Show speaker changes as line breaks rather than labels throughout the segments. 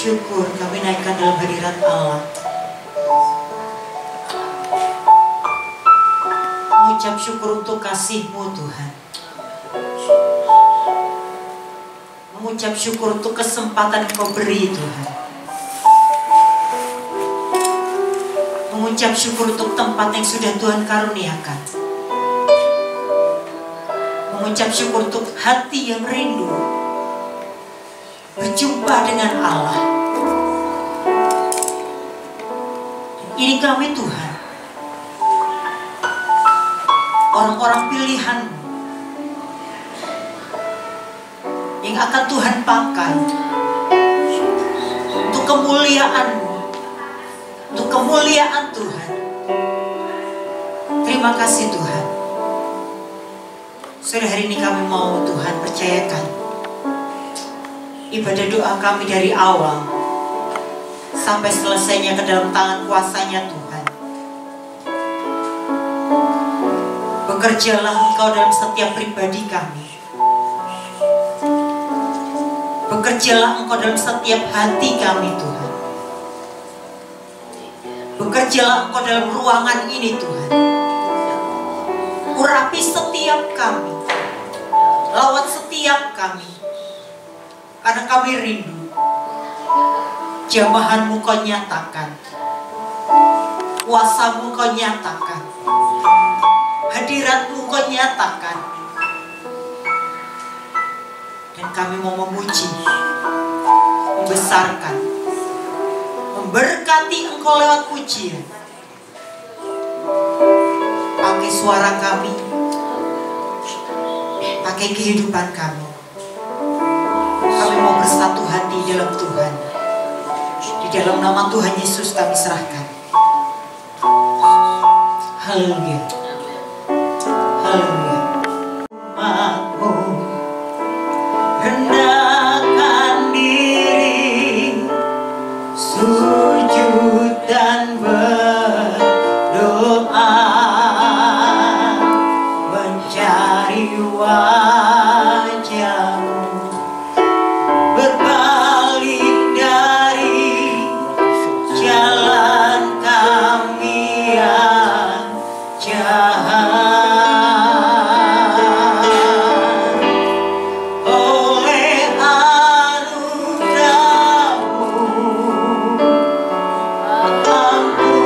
syukur kami naikkan dalam hadirat Allah. Mengucap syukur untuk kasih-Mu Tuhan. Mengucap syukur untuk kesempatan Engkau beri Tuhan. Mengucap syukur untuk tempat yang sudah Tuhan karuniakan. Mengucap syukur untuk hati yang rindu berjumpa dengan Allah. Ini kami Tuhan, orang-orang pilihan-Mu yang akan Tuhan pakai untuk kemuliaan-Mu, untuk kemuliaan Tuhan. Terima kasih Tuhan. Sore hari ini kami mau Tuhan percayakan ibadah doa kami dari awal sampai selesainya ke dalam tangan kuasa-Nya Tuhan. Bekerjalah Engkau dalam setiap pribadi kami. Bekerjalah Engkau dalam setiap hati kami Tuhan. Bekerjalah Engkau dalam ruangan ini Tuhan. Urapi setiap kami. Lawat setiap kami. Karena kami rindu jamahan-Mu Kau nyatakan, kuasa-Mu Kau nyatakan, hadirat-Mu Kau nyatakan. Dan kami mau memuji, membesarkan, memberkati Engkau lewat pujian. Pakai suara kami, pakai kehidupan kami. Kami mau bersatu hati dalam Tuhan. Di dalam nama Tuhan Yesus kami serahkan. Haleluya. Haleluya. Aku rendahkan diri, sujud dan berdoa, mencari wajah-Mu, berbalik dari jalan kami yang jahat. Oleh anugerah-Mu ampunilah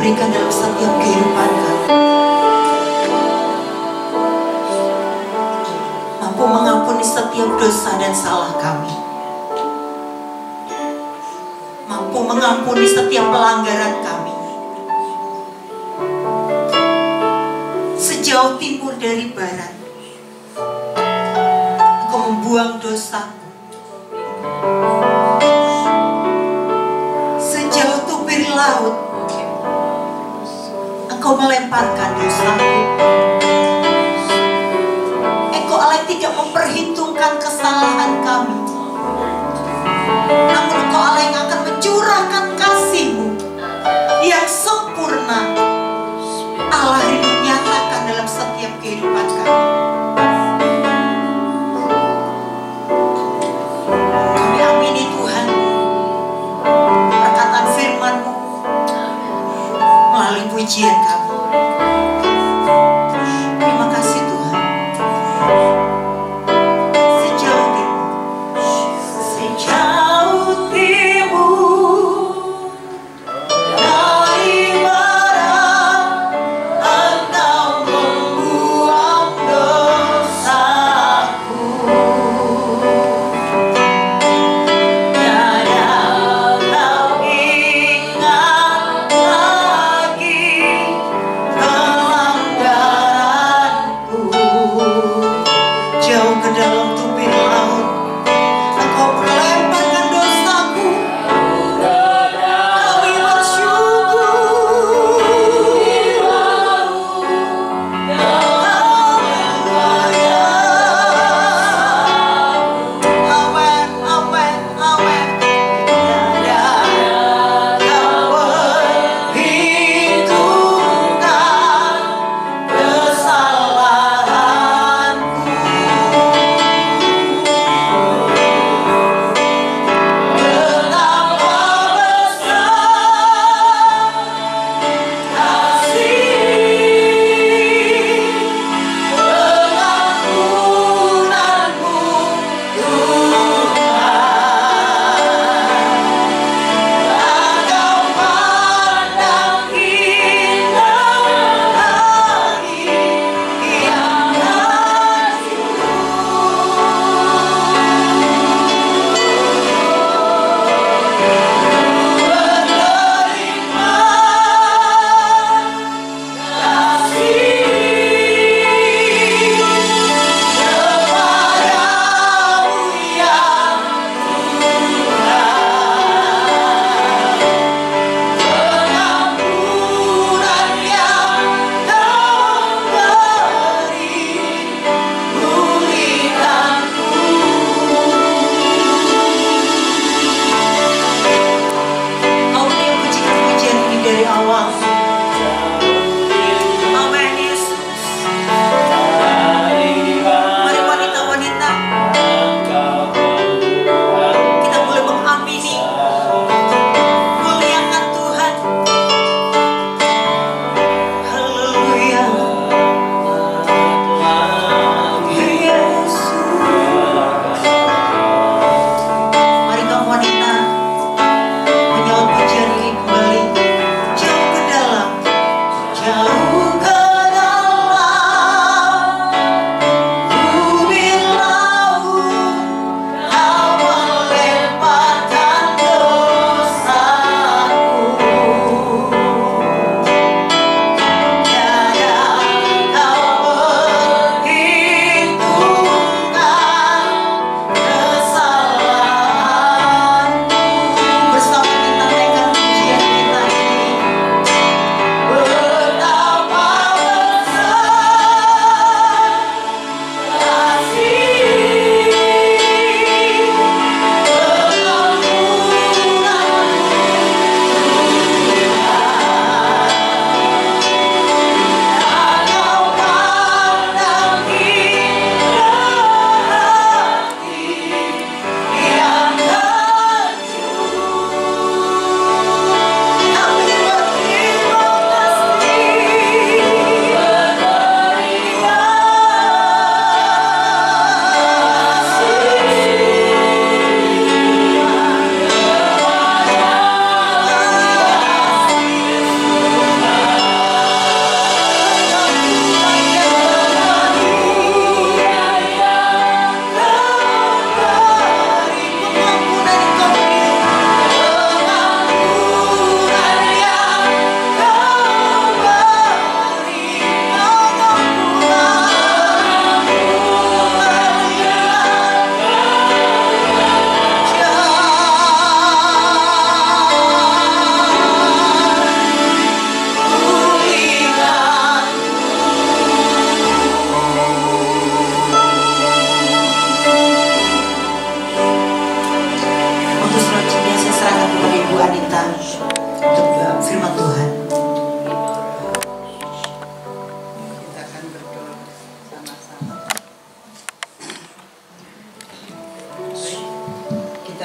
berikan dalam setiap kehidupan kami. Mampu mengampuni setiap dosa dan salah kami. Mampu mengampuni setiap pelanggaran kami. Sejauh timur dari barat, Engkau membuang dosaku. Sejauh tubir laut, Engkau melemparkan dosaku. Engkau Allah yang tidak memperhitungkan kesalahan kami, namun Engkau Allah yang akan mencurahkan kasih-Mu yang sempurna. Allah rindu nyatakan dalam setiap kehidupan kami. Kami amini Tuhan perkataan firman-Mu melalui pujian kami. Terima kasih Tuhan. Sejauh timur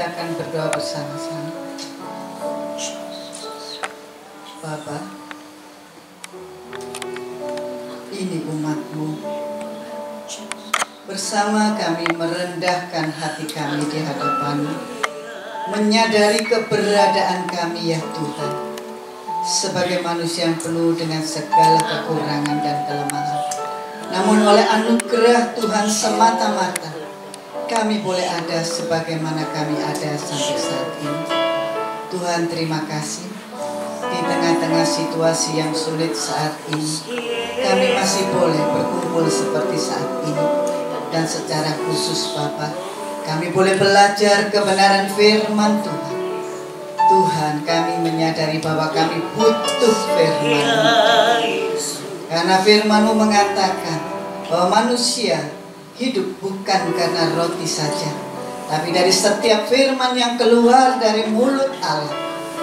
kita akan berdoa bersama-sama. Bapa, ini umat-Mu. Bersama kami merendahkan hati kami di hadapan-Mu, menyadari keberadaan kami ya Tuhan, sebagai manusia yang penuh dengan segala kekurangan dan kelemahan. Namun oleh anugerah Tuhan semata-mata, kami boleh ada sebagaimana kami ada sampai saat ini. Tuhan, terima kasih. Di tengah-tengah situasi yang sulit saat ini, kami masih boleh berkumpul seperti saat ini. Dan secara khusus Bapa, kami boleh belajar kebenaran firman Tuhan. Tuhan, kami menyadari bahwa kami butuh firman-Mu. Karena firman-Mu mengatakan bahwa manusia hidup bukan karena roti saja, tapi dari setiap firman yang keluar dari mulut Allah.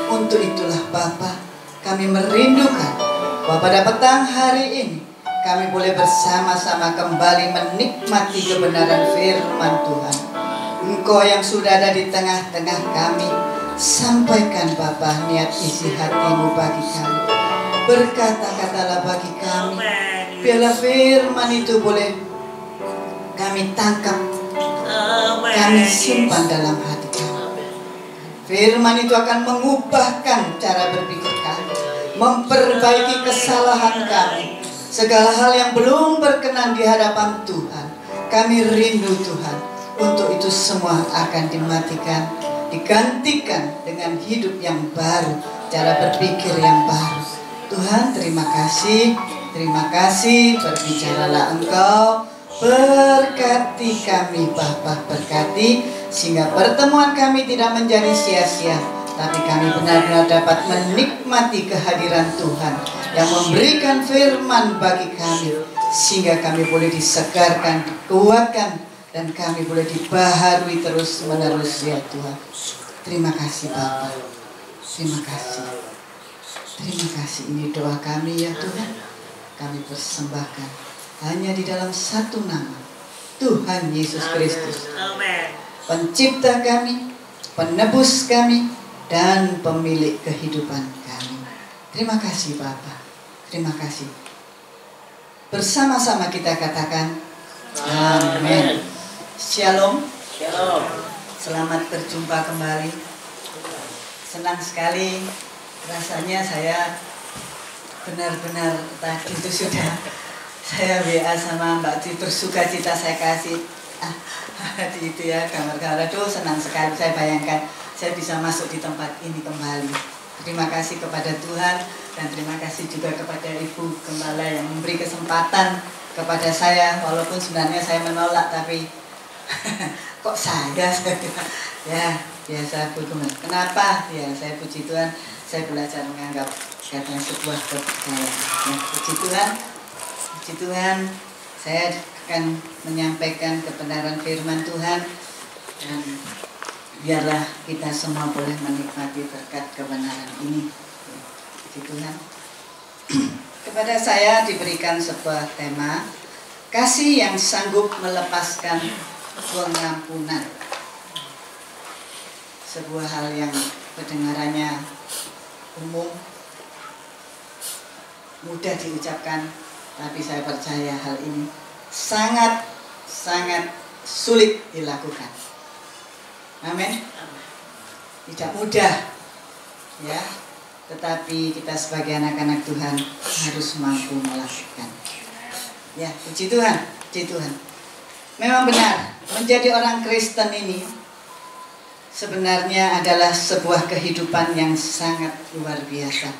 Untuk itulah Bapa, kami merindukan bahwa pada petang hari ini kami boleh bersama-sama kembali menikmati kebenaran firman Tuhan. Engkau yang sudah ada di tengah-tengah kami, sampaikan Bapa niat isi hati-Mu bagi kami. Berkata-katalah bagi kami, biarlah firman itu boleh kami tangkap, kami simpan dalam hati kami. Firman itu akan mengubahkan cara berpikir kami, memperbaiki kesalahan kami. Segala hal yang belum berkenan di hadapan Tuhan, kami rindu Tuhan. Untuk itu semua akan dimatikan, digantikan dengan hidup yang baru, cara berpikir yang baru. Tuhan, terima kasih, berbicaralah Engkau, berkati kami Bapa, berkati sehingga pertemuan kami tidak menjadi sia-sia, tapi kami benar-benar dapat menikmati kehadiran Tuhan yang memberikan firman bagi kami, sehingga kami boleh disegarkan, dikuatkan, dan kami boleh dibaharui terus-menerus ya Tuhan. Terima kasih Bapa, terima kasih. Terima kasih, ini doa kami ya Tuhan. Kami persembahkan hanya di dalam satu nama, Tuhan Yesus Kristus, Pencipta kami, Penebus kami, dan Pemilik kehidupan kami. Terima kasih Bapa, terima kasih. Bersama-sama kita katakan amin. Shalom. Selamat berjumpa kembali. Senang sekali rasanya saya benar-benar tadi itu sudah saya WA sama Mbak Ti, bersuka cita saya kasih di itu ya gambar-gambar. Aduh, senang sekali saya bayangkan saya bisa masuk di tempat ini kembali. Terima kasih kepada Tuhan dan terima kasih juga kepada Ibu Gembala yang memberi kesempatan kepada saya, walaupun sebenarnya saya menolak, tapi kok saya ya biasa Bu Gembala. Kenapa? Ya saya puji Tuhan, saya belajar menganggap katanya sebuah kepercayaan. Ya, puji Tuhan, saya akan menyampaikan kebenaran firman Tuhan dan biarlah kita semua boleh menikmati berkat kebenaran ini. Puji Tuhan. Kepada saya diberikan sebuah tema, kasih yang sanggup melepaskan pengampunan. Sebuah hal yang kedengarannya umum, mudah diucapkan, tapi saya percaya hal ini sangat sulit dilakukan. Amin. Tidak mudah, ya. Tetapi kita sebagai anak-anak Tuhan harus mampu melakukan. Ya, puji Tuhan, puji Tuhan. Memang benar, menjadi orang Kristen ini sebenarnya adalah sebuah kehidupan yang sangat luar biasa.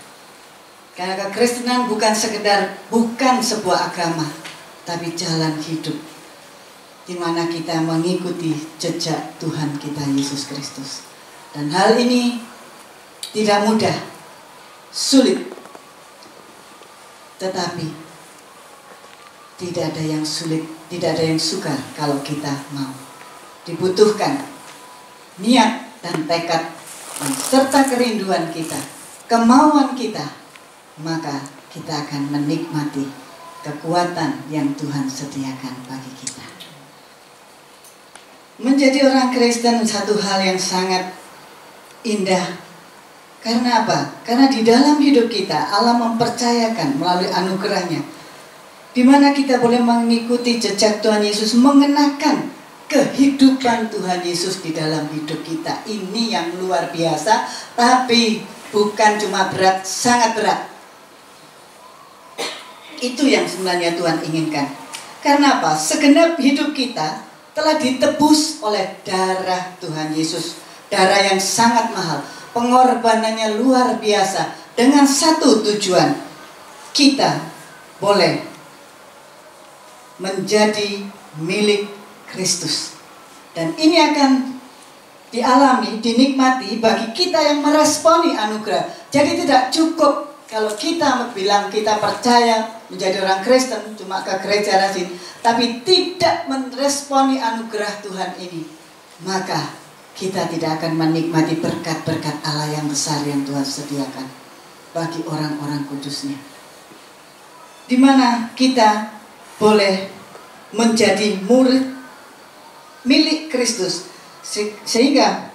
Karena kekristenan bukan sebuah agama, tapi jalan hidup di mana kita mengikuti jejak Tuhan kita Yesus Kristus. Dan hal ini tidak mudah, sulit. Tetapi tidak ada yang sulit, tidak ada yang sukar kalau kita mau. Dibutuhkan niat dan tekad dan serta kerinduan kita, kemauan kita, maka kita akan menikmati kekuatan yang Tuhan sediakan bagi kita. Menjadi orang Kristen satu hal yang sangat indah. Karena apa? Karena di dalam hidup kita Allah mempercayakan melalui anugerahnya, di mana kita boleh mengikuti jejak Tuhan Yesus, mengenakan kehidupan Tuhan Yesus di dalam hidup kita. Ini yang luar biasa, tapi bukan cuma berat, sangat berat. Itu yang sebenarnya Tuhan inginkan. Karena apa? Segenap hidup kita telah ditebus oleh darah Tuhan Yesus. Darah yang sangat mahal. Pengorbanannya luar biasa. Dengan satu tujuan, kita boleh menjadi milik Kristus. Dan ini akan dialami, dinikmati bagi kita yang meresponi anugerah. Jadi tidak cukup kalau kita bilang kita percaya menjadi orang Kristen, cuma ke gereja rajin, tapi tidak meresponi anugerah Tuhan ini, maka kita tidak akan menikmati berkat-berkat Allah yang besar yang Tuhan sediakan bagi orang-orang kudusnya. Di mana kita boleh menjadi murid milik Kristus, sehingga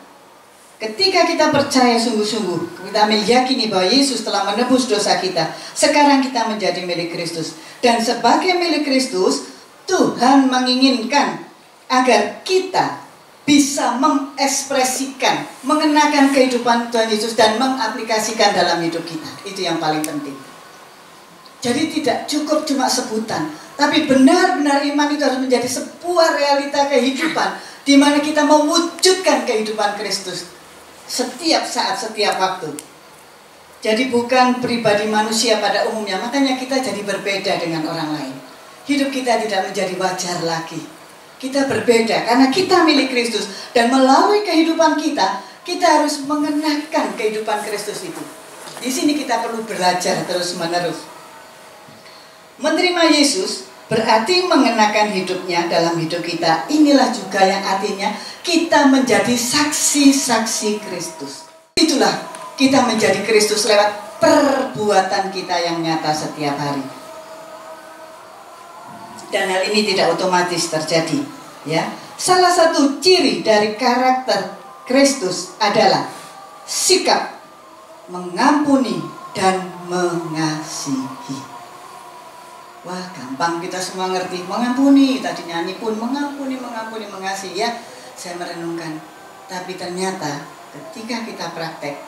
ketika kita percaya sungguh-sungguh, kita meyakini bahwa Yesus telah menebus dosa kita, sekarang kita menjadi milik Kristus. Dan sebagai milik Kristus, Tuhan menginginkan agar kita bisa mengekspresikan, mengenakan kehidupan Tuhan Yesus dan mengaplikasikan dalam hidup kita. Itu yang paling penting. Jadi tidak cukup cuma sebutan, tapi benar-benar iman itu harus menjadi sebuah realita kehidupan, di mana kita mewujudkan kehidupan Kristus setiap saat, setiap waktu. Jadi bukan pribadi manusia pada umumnya, makanya kita jadi berbeda dengan orang lain. Hidup kita tidak menjadi wajar lagi. Kita berbeda karena kita milik Kristus. Dan melalui kehidupan kita, kita harus mengenakan kehidupan Kristus itu. Di sini kita perlu belajar terus-menerus. Menerima Yesus berarti mengenakan hidupnya dalam hidup kita. Inilah juga yang artinya kita menjadi saksi-saksi Kristus. Itulah kita menjadi Kristus lewat perbuatan kita yang nyata setiap hari. Dan hal ini tidak otomatis terjadi, ya. Salah satu ciri dari karakter Kristus adalah sikap mengampuni dan mengasihi. Wah, gampang kita semua ngerti, mengampuni, tadi nyanyi pun mengampuni, mengasihi, ya. Saya merenungkan, tapi ternyata ketika kita praktek,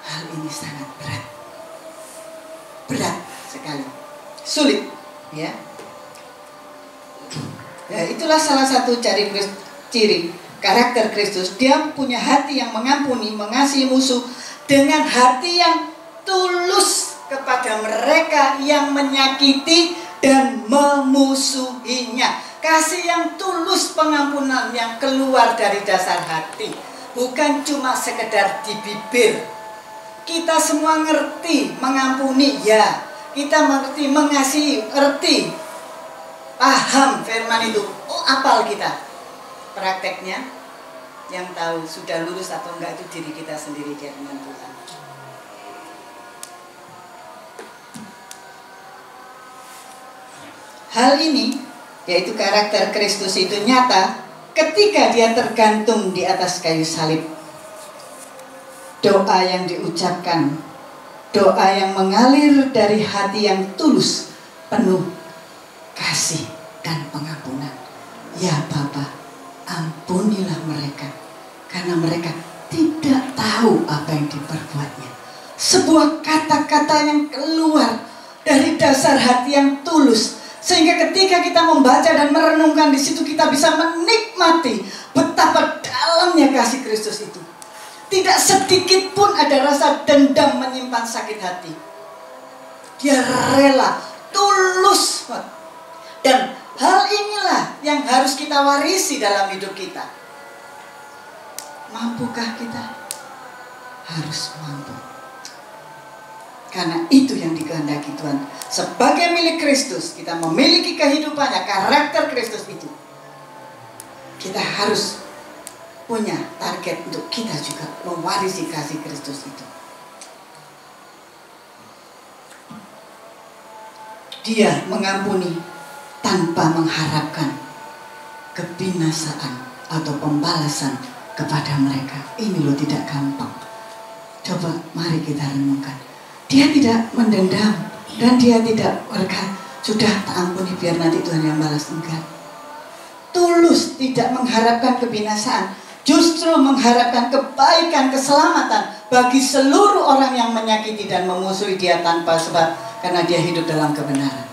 hal ini sangat berat. Berat sekali, sulit, ya. Ya, itulah salah satu ciri karakter Kristus. Dia punya hati yang mengampuni, mengasihi musuh dengan hati yang tulus kepada mereka yang menyakiti dan memusuhinya. Kasih yang tulus, pengampunan yang keluar dari dasar hati, bukan cuma sekedar di bibir. Kita semua ngerti mengampuni, ya. Kita mengerti mengasihi, ngerti, paham firman itu. Oh, apal kita. Prakteknya yang tahu sudah lulus atau enggak itu diri kita sendiri dengan Tuhan. Hal ini, yaitu karakter Kristus itu nyata ketika dia tergantung di atas kayu salib. Doa yang diucapkan, doa yang mengalir dari hati yang tulus, penuh kasih dan pengampunan. Ya Bapa, ampunilah mereka, karena mereka tidak tahu apa yang diperbuatnya. Sebuah kata-kata yang keluar dari dasar hati yang tulus, sehingga ketika kita membaca dan merenungkan di situ, kita bisa menikmati betapa dalamnya kasih Kristus itu. Tidak sedikit pun ada rasa dendam menyimpan sakit hati. Dia rela, tulus. Dan hal inilah yang harus kita warisi dalam hidup kita. Mampukah kita? Harus mampu. Karena itu yang dikehendaki Tuhan. Sebagai milik Kristus, kita memiliki kehidupannya, karakter Kristus itu. Kita harus punya target untuk kita juga mewarisi kasih Kristus itu. Dia mengampuni tanpa mengharapkan kebinasaan atau pembalasan kepada mereka. Ini loh tidak gampang. Coba mari kita renungkan. Dia tidak mendendam dan dia tidak berkata, sudah tak ampuni biar nanti Tuhan yang balas. Enggak. Tulus tidak mengharapkan kebinasaan, justru mengharapkan kebaikan, keselamatan bagi seluruh orang yang menyakiti dan memusuhi dia tanpa sebab, karena dia hidup dalam kebenaran.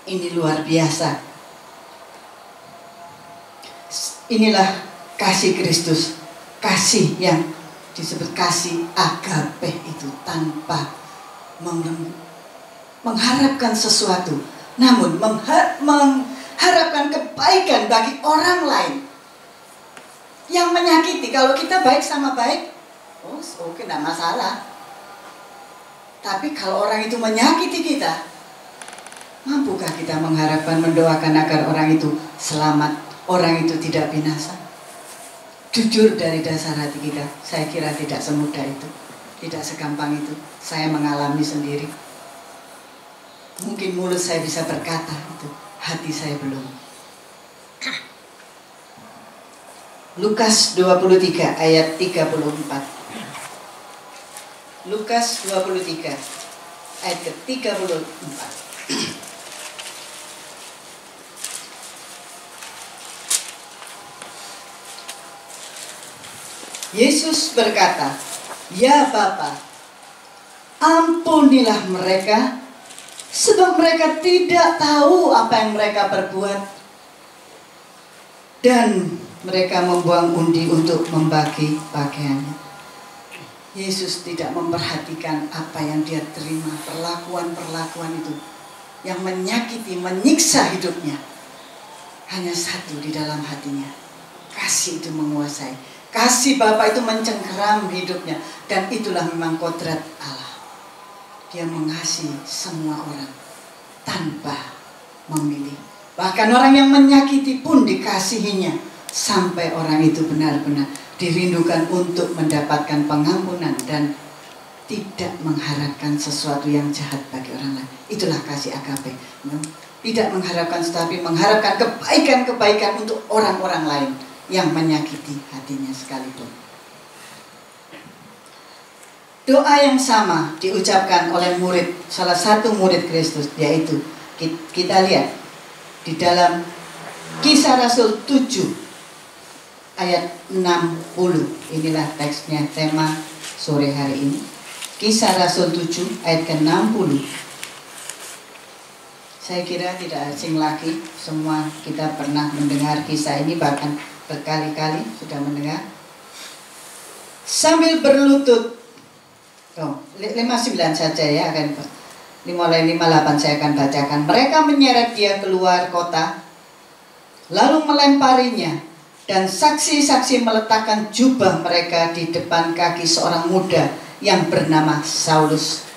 Ini luar biasa. Inilah kasih Kristus, kasih yang disebut kasih agape itu, tanpa mengharapkan sesuatu, namun mengharapkan kebaikan bagi orang lain yang menyakiti. Kalau kita baik sama baik, oke, tidak masalah. Tapi kalau orang itu menyakiti kita, mampukah kita mengharapkan, mendoakan agar orang itu selamat, orang itu tidak binasa? Jujur dari dasar hati kita, saya kira tidak semudah itu, tidak segampang itu. Saya mengalami sendiri. Mungkin mulut saya bisa berkata itu, hati saya belum. Lukas 23 ayat 34. Lukas 23 ayat ke-34. Yesus berkata, "Ya Bapa, ampunilah mereka, sebab mereka tidak tahu apa yang mereka perbuat." Dan mereka membuang undi untuk membagi pakaiannya. Yesus tidak memperhatikan apa yang dia terima, perlakuan-perlakuan itu yang menyakiti, menyiksa hidupnya. Hanya satu di dalam hatinya, kasih itu menguasai. Kasih Bapa itu mencengkeram hidupnya. Dan itulah memang kodrat Allah. Dia mengasihi semua orang tanpa memilih. Bahkan orang yang menyakiti pun dikasihinya, sampai orang itu benar-benar dirindukan untuk mendapatkan pengampunan dan tidak mengharapkan sesuatu yang jahat bagi orang lain. Itulah kasih agape. Tidak mengharapkan, tetapi mengharapkan kebaikan-kebaikan untuk orang-orang lain yang menyakiti hatinya sekalipun. Doa yang sama diucapkan oleh salah satu murid Kristus, yaitu kita lihat di dalam Kisah Rasul 7 ayat 60. Inilah teksnya, tema sore hari ini. Kisah Rasul 7 ayat ke-60. Saya kira tidak asing lagi, semua kita pernah mendengar kisah ini, bahkan berkali-kali sudah mendengar. Sambil berlutut, 59 saja ya, akan mulai 58 saya akan bacakan. Mereka menyeret dia keluar kota, lalu melemparinya, dan saksi-saksi meletakkan jubah mereka di depan kaki seorang muda yang bernama Saulus.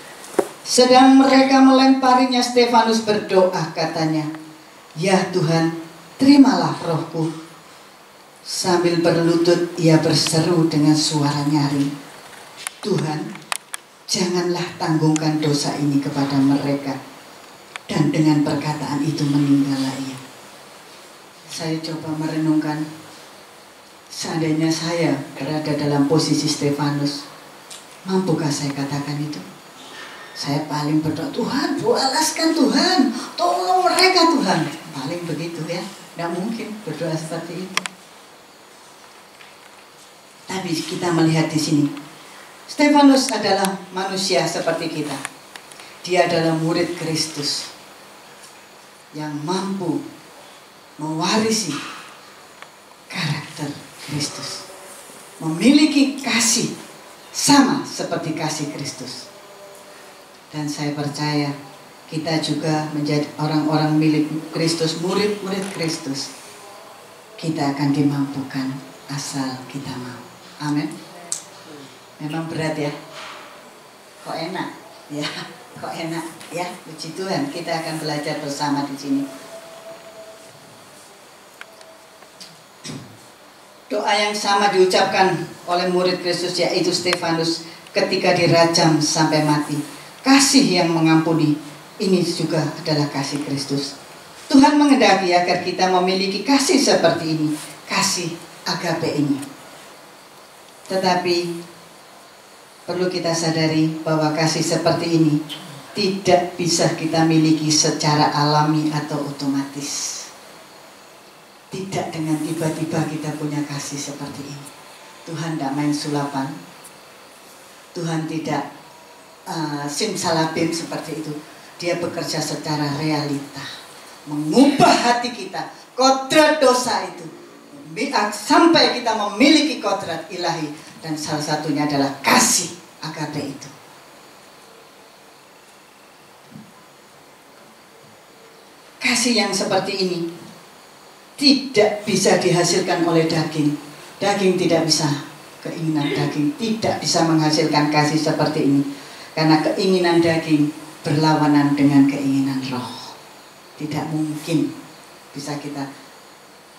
Sedang mereka melemparinya, Stefanus berdoa, katanya, "Ya Tuhan, terimalah rohku." Sambil berlutut ia berseru dengan suara nyaring, "Tuhan, janganlah tanggungan dosa ini kepada mereka." Dan dengan perkataan itu meninggallah ia. Saya coba merenungkan, seandainya saya berada dalam posisi Stefanus, mampukah saya katakan itu? Saya paling berdoa, "Tuhan, balaskan Tuhan, tolong mereka Tuhan." Paling begitu ya, tidak mungkin berdoa seperti itu. Tapi kita melihat di sini, Stefanus adalah manusia seperti kita. Dia adalah murid Kristus yang mampu mewarisi karakter Kristus, memiliki kasih sama seperti kasih Kristus. Dan saya percaya kita juga menjadi orang-orang milik Kristus, murid-murid Kristus. Kita akan dimampukan asal kita mau. Amin. Memang berat ya. Kok enak? Ya, kok enak ya. Puji Tuhan, kita akan belajar bersama di sini. Doa yang sama diucapkan oleh murid Kristus, yaitu Stefanus, ketika dirajam sampai mati. Kasih yang mengampuni, ini juga adalah kasih Kristus. Tuhan menghendaki agar kita memiliki kasih seperti ini, kasih agape ini. Tetapi perlu kita sadari bahwa kasih seperti ini tidak bisa kita miliki secara alami atau otomatis. Tidak dengan tiba-tiba kita punya kasih seperti ini. Tuhan tidak main sulapan. Tuhan tidak simsalabim seperti itu. Dia bekerja secara realita, mengubah hati kita, kodrat dosa itu, sampai kita memiliki kodrat ilahi. Dan salah satunya adalah kasih agape itu. Kasih yang seperti ini tidak bisa dihasilkan oleh daging. Daging tidak bisa, keinginan daging tidak bisa menghasilkan kasih seperti ini. Karena keinginan daging berlawanan dengan keinginan roh. Tidak mungkin bisa kita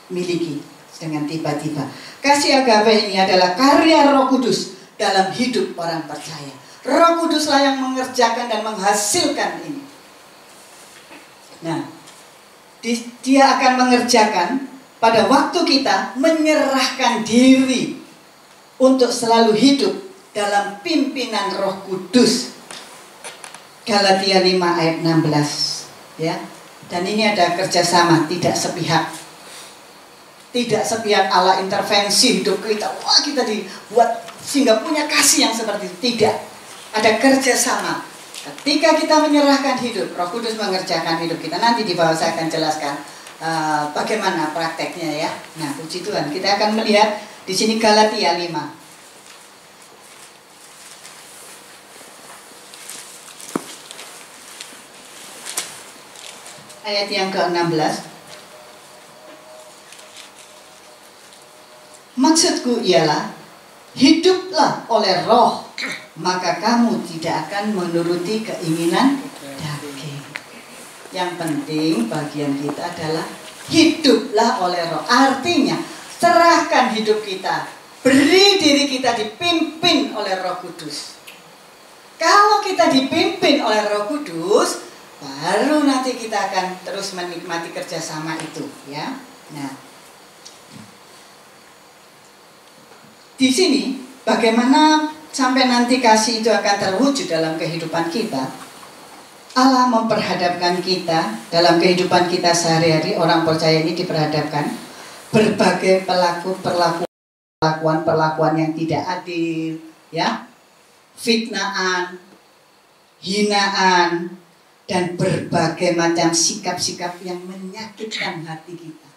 miliki dengan tiba-tiba. Kasih agape ini adalah karya Roh Kudus dalam hidup orang percaya. Roh Kuduslah yang mengerjakan dan menghasilkan ini. Nah, Dia akan mengerjakan pada waktu kita menyerahkan diri untuk selalu hidup dalam pimpinan Roh Kudus. Galatia 5 ayat 16, ya. Dan ini ada kerjasama, tidak sepihak. Tidak sepihak Allah intervensi hidup kita. Wah, kita dibuat sehingga punya kasih yang seperti itu. Tidak. Ada kerjasama. Ketika kita menyerahkan hidup, Roh Kudus mengerjakan hidup kita. Nanti di bawah saya akan jelaskan bagaimana prakteknya, ya. Nah, puji Tuhan. Kita akan melihat di sini Galatia 5. Ayat yang ke-16. Maksudku ialah, hiduplah oleh roh, maka kamu tidak akan menuruti keinginan daging. Yang penting bagian kita adalah hiduplah oleh roh. Artinya, serahkan hidup kita, beri diri kita dipimpin oleh Roh Kudus. Kalau kita dipimpin oleh Roh Kudus, baru nanti kita akan terus menikmati kerjasama itu, ya. Nah, di sini bagaimana sampai nanti kasih itu akan terwujud dalam kehidupan kita. Allah memperhadapkan kita dalam kehidupan kita sehari-hari. Orang percaya ini diperhadapkan berbagai perlakuan yang tidak adil, ya, fitnaan, hinaan, dan berbagai macam sikap-sikap yang menyakitkan hati kita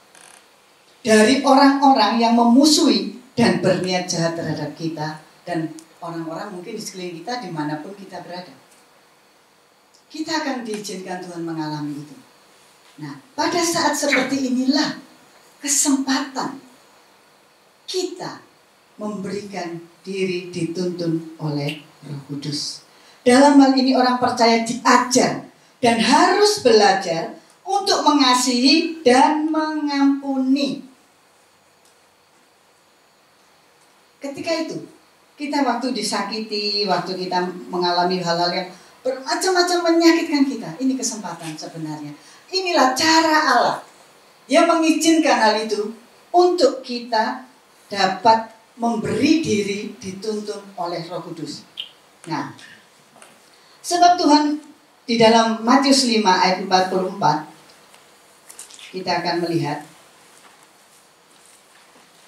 dari orang-orang yang memusuhi dan berniat jahat terhadap kita, dan orang-orang mungkin di sekeliling kita dimanapun kita berada. Kita akan diizinkan Tuhan mengalami itu. Nah, pada saat seperti inilah kesempatan kita memberikan diri dituntun oleh Roh Kudus. Dalam hal ini orang percaya diajar dan harus belajar untuk mengasihi dan mengampuni. Ketika itu, kita waktu disakiti, waktu kita mengalami hal-hal yang bermacam-macam menyakitkan kita, ini kesempatan sebenarnya. Inilah cara Allah yang mengizinkan hal itu untuk kita dapat memberi diri dituntun oleh Roh Kudus. Nah, sebab Tuhan di dalam Matius 5 ayat 44, kita akan melihat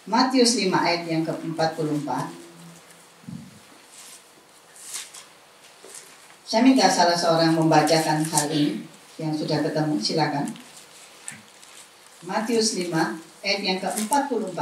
Matius 5 ayat yang ke-44. Saya minta salah seorang membacakan hal ini yang sudah ketemu, silakan. Matius 5 ayat yang ke-44.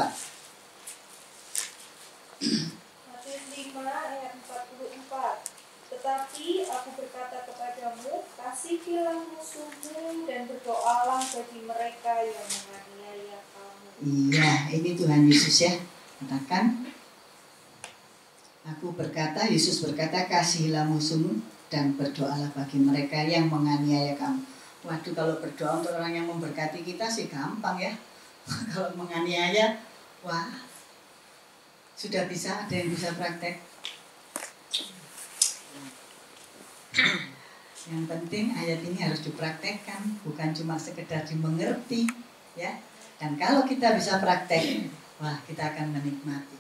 Matius 5 ayat 44. Tetapi aku berkata kepadamu, kasihilah musuhmu dan berdoalah bagi mereka yang menganiaya kamu.
Iya, ini Tuhan Yesus, ya. Katakan, aku berkata, Yesus berkata, kasihilah musuhmu dan berdoalah bagi mereka yang menganiaya kamu. Waduh, kalau berdoa untuk orang yang memberkati kita sih gampang, ya. Kalau menganiaya, wah, sudah bisa, ada yang bisa praktek. Yang penting ayat ini harus dipraktekkan, bukan cuma sekedar dimengerti, ya. Dan kalau kita bisa praktek, wah, kita akan menikmati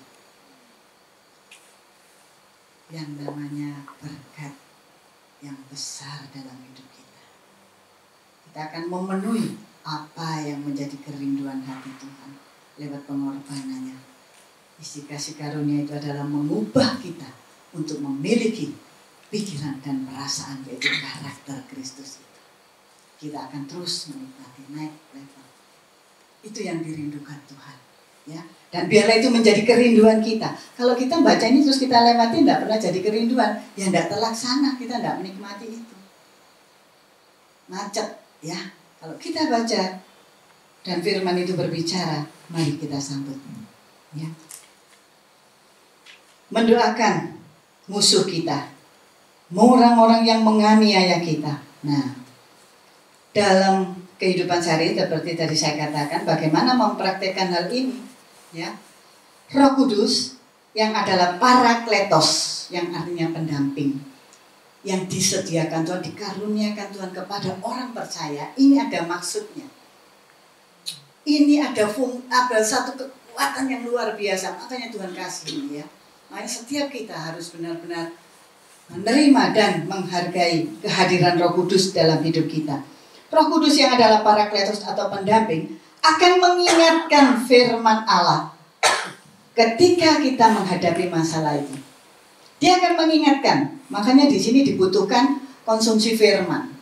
yang namanya berkat yang besar dalam hidup kita. Kita akan memenuhi apa yang menjadi kerinduan hati Tuhan lewat pengorbanannya. Isi kasih karunia itu adalah mengubah kita untuk memiliki pikiran dan perasaan, yaitu karakter Kristus itu. Kita akan terus menikmati, naik level. Itu yang dirindukan Tuhan, ya. Dan biarlah itu menjadi kerinduan kita. Kalau kita baca ini terus kita lewati, tidak pernah jadi kerinduan, ya tidak terlaksana, kita tidak menikmati itu. Macet, ya. Kalau kita baca dan firman itu berbicara, mari kita sambut, ya. Mendoakan musuh kita, orang-orang yang menganiaya kita. Nah, dalam kehidupan sehari seperti tadi saya katakan, bagaimana mempraktekkan hal ini, ya. Roh Kudus yang adalah parakletos, yang artinya pendamping, yang disediakan Tuhan, dikaruniakan Tuhan kepada orang percaya. Ini ada maksudnya. Ini ada satu kekuatan yang luar biasa, makanya Tuhan kasih, ya. Makanya setiap kita harus benar-benar menerima dan menghargai kehadiran Roh Kudus dalam hidup kita. Roh Kudus yang adalah parakletos atau pendamping akan mengingatkan firman Allah ketika kita menghadapi masalah itu. Dia akan mengingatkan. Makanya di sini dibutuhkan konsumsi firman.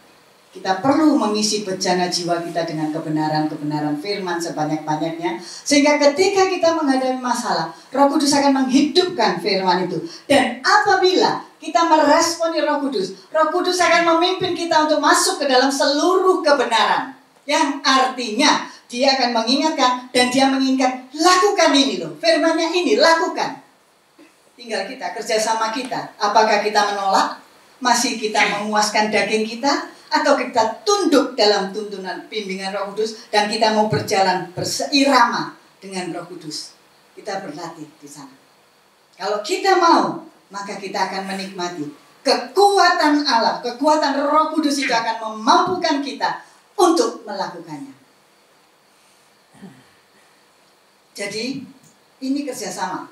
Kita perlu mengisi bejana jiwa kita dengan kebenaran-kebenaran firman sebanyak-banyaknya. Sehingga ketika kita menghadapi masalah, Roh Kudus akan menghidupkan firman itu. Dan apabila kita meresponi Roh Kudus akan memimpin kita untuk masuk ke dalam seluruh kebenaran. Yang artinya dia akan mengingatkan dan dia mengingatkan, lakukan ini loh, firmannya ini, lakukan. Tinggal kita, kerjasama kita. Apakah kita menolak? Masih kita memuaskan daging kita? Atau kita tunduk dalam tuntunan bimbingan Roh Kudus dan kita mau berjalan berseirama dengan Roh Kudus. Kita berlatih di sana. Kalau kita mau, maka kita akan menikmati kekuatan Allah, kekuatan Roh Kudus itu akan memampukan kita untuk melakukannya. Jadi ini kerjasama,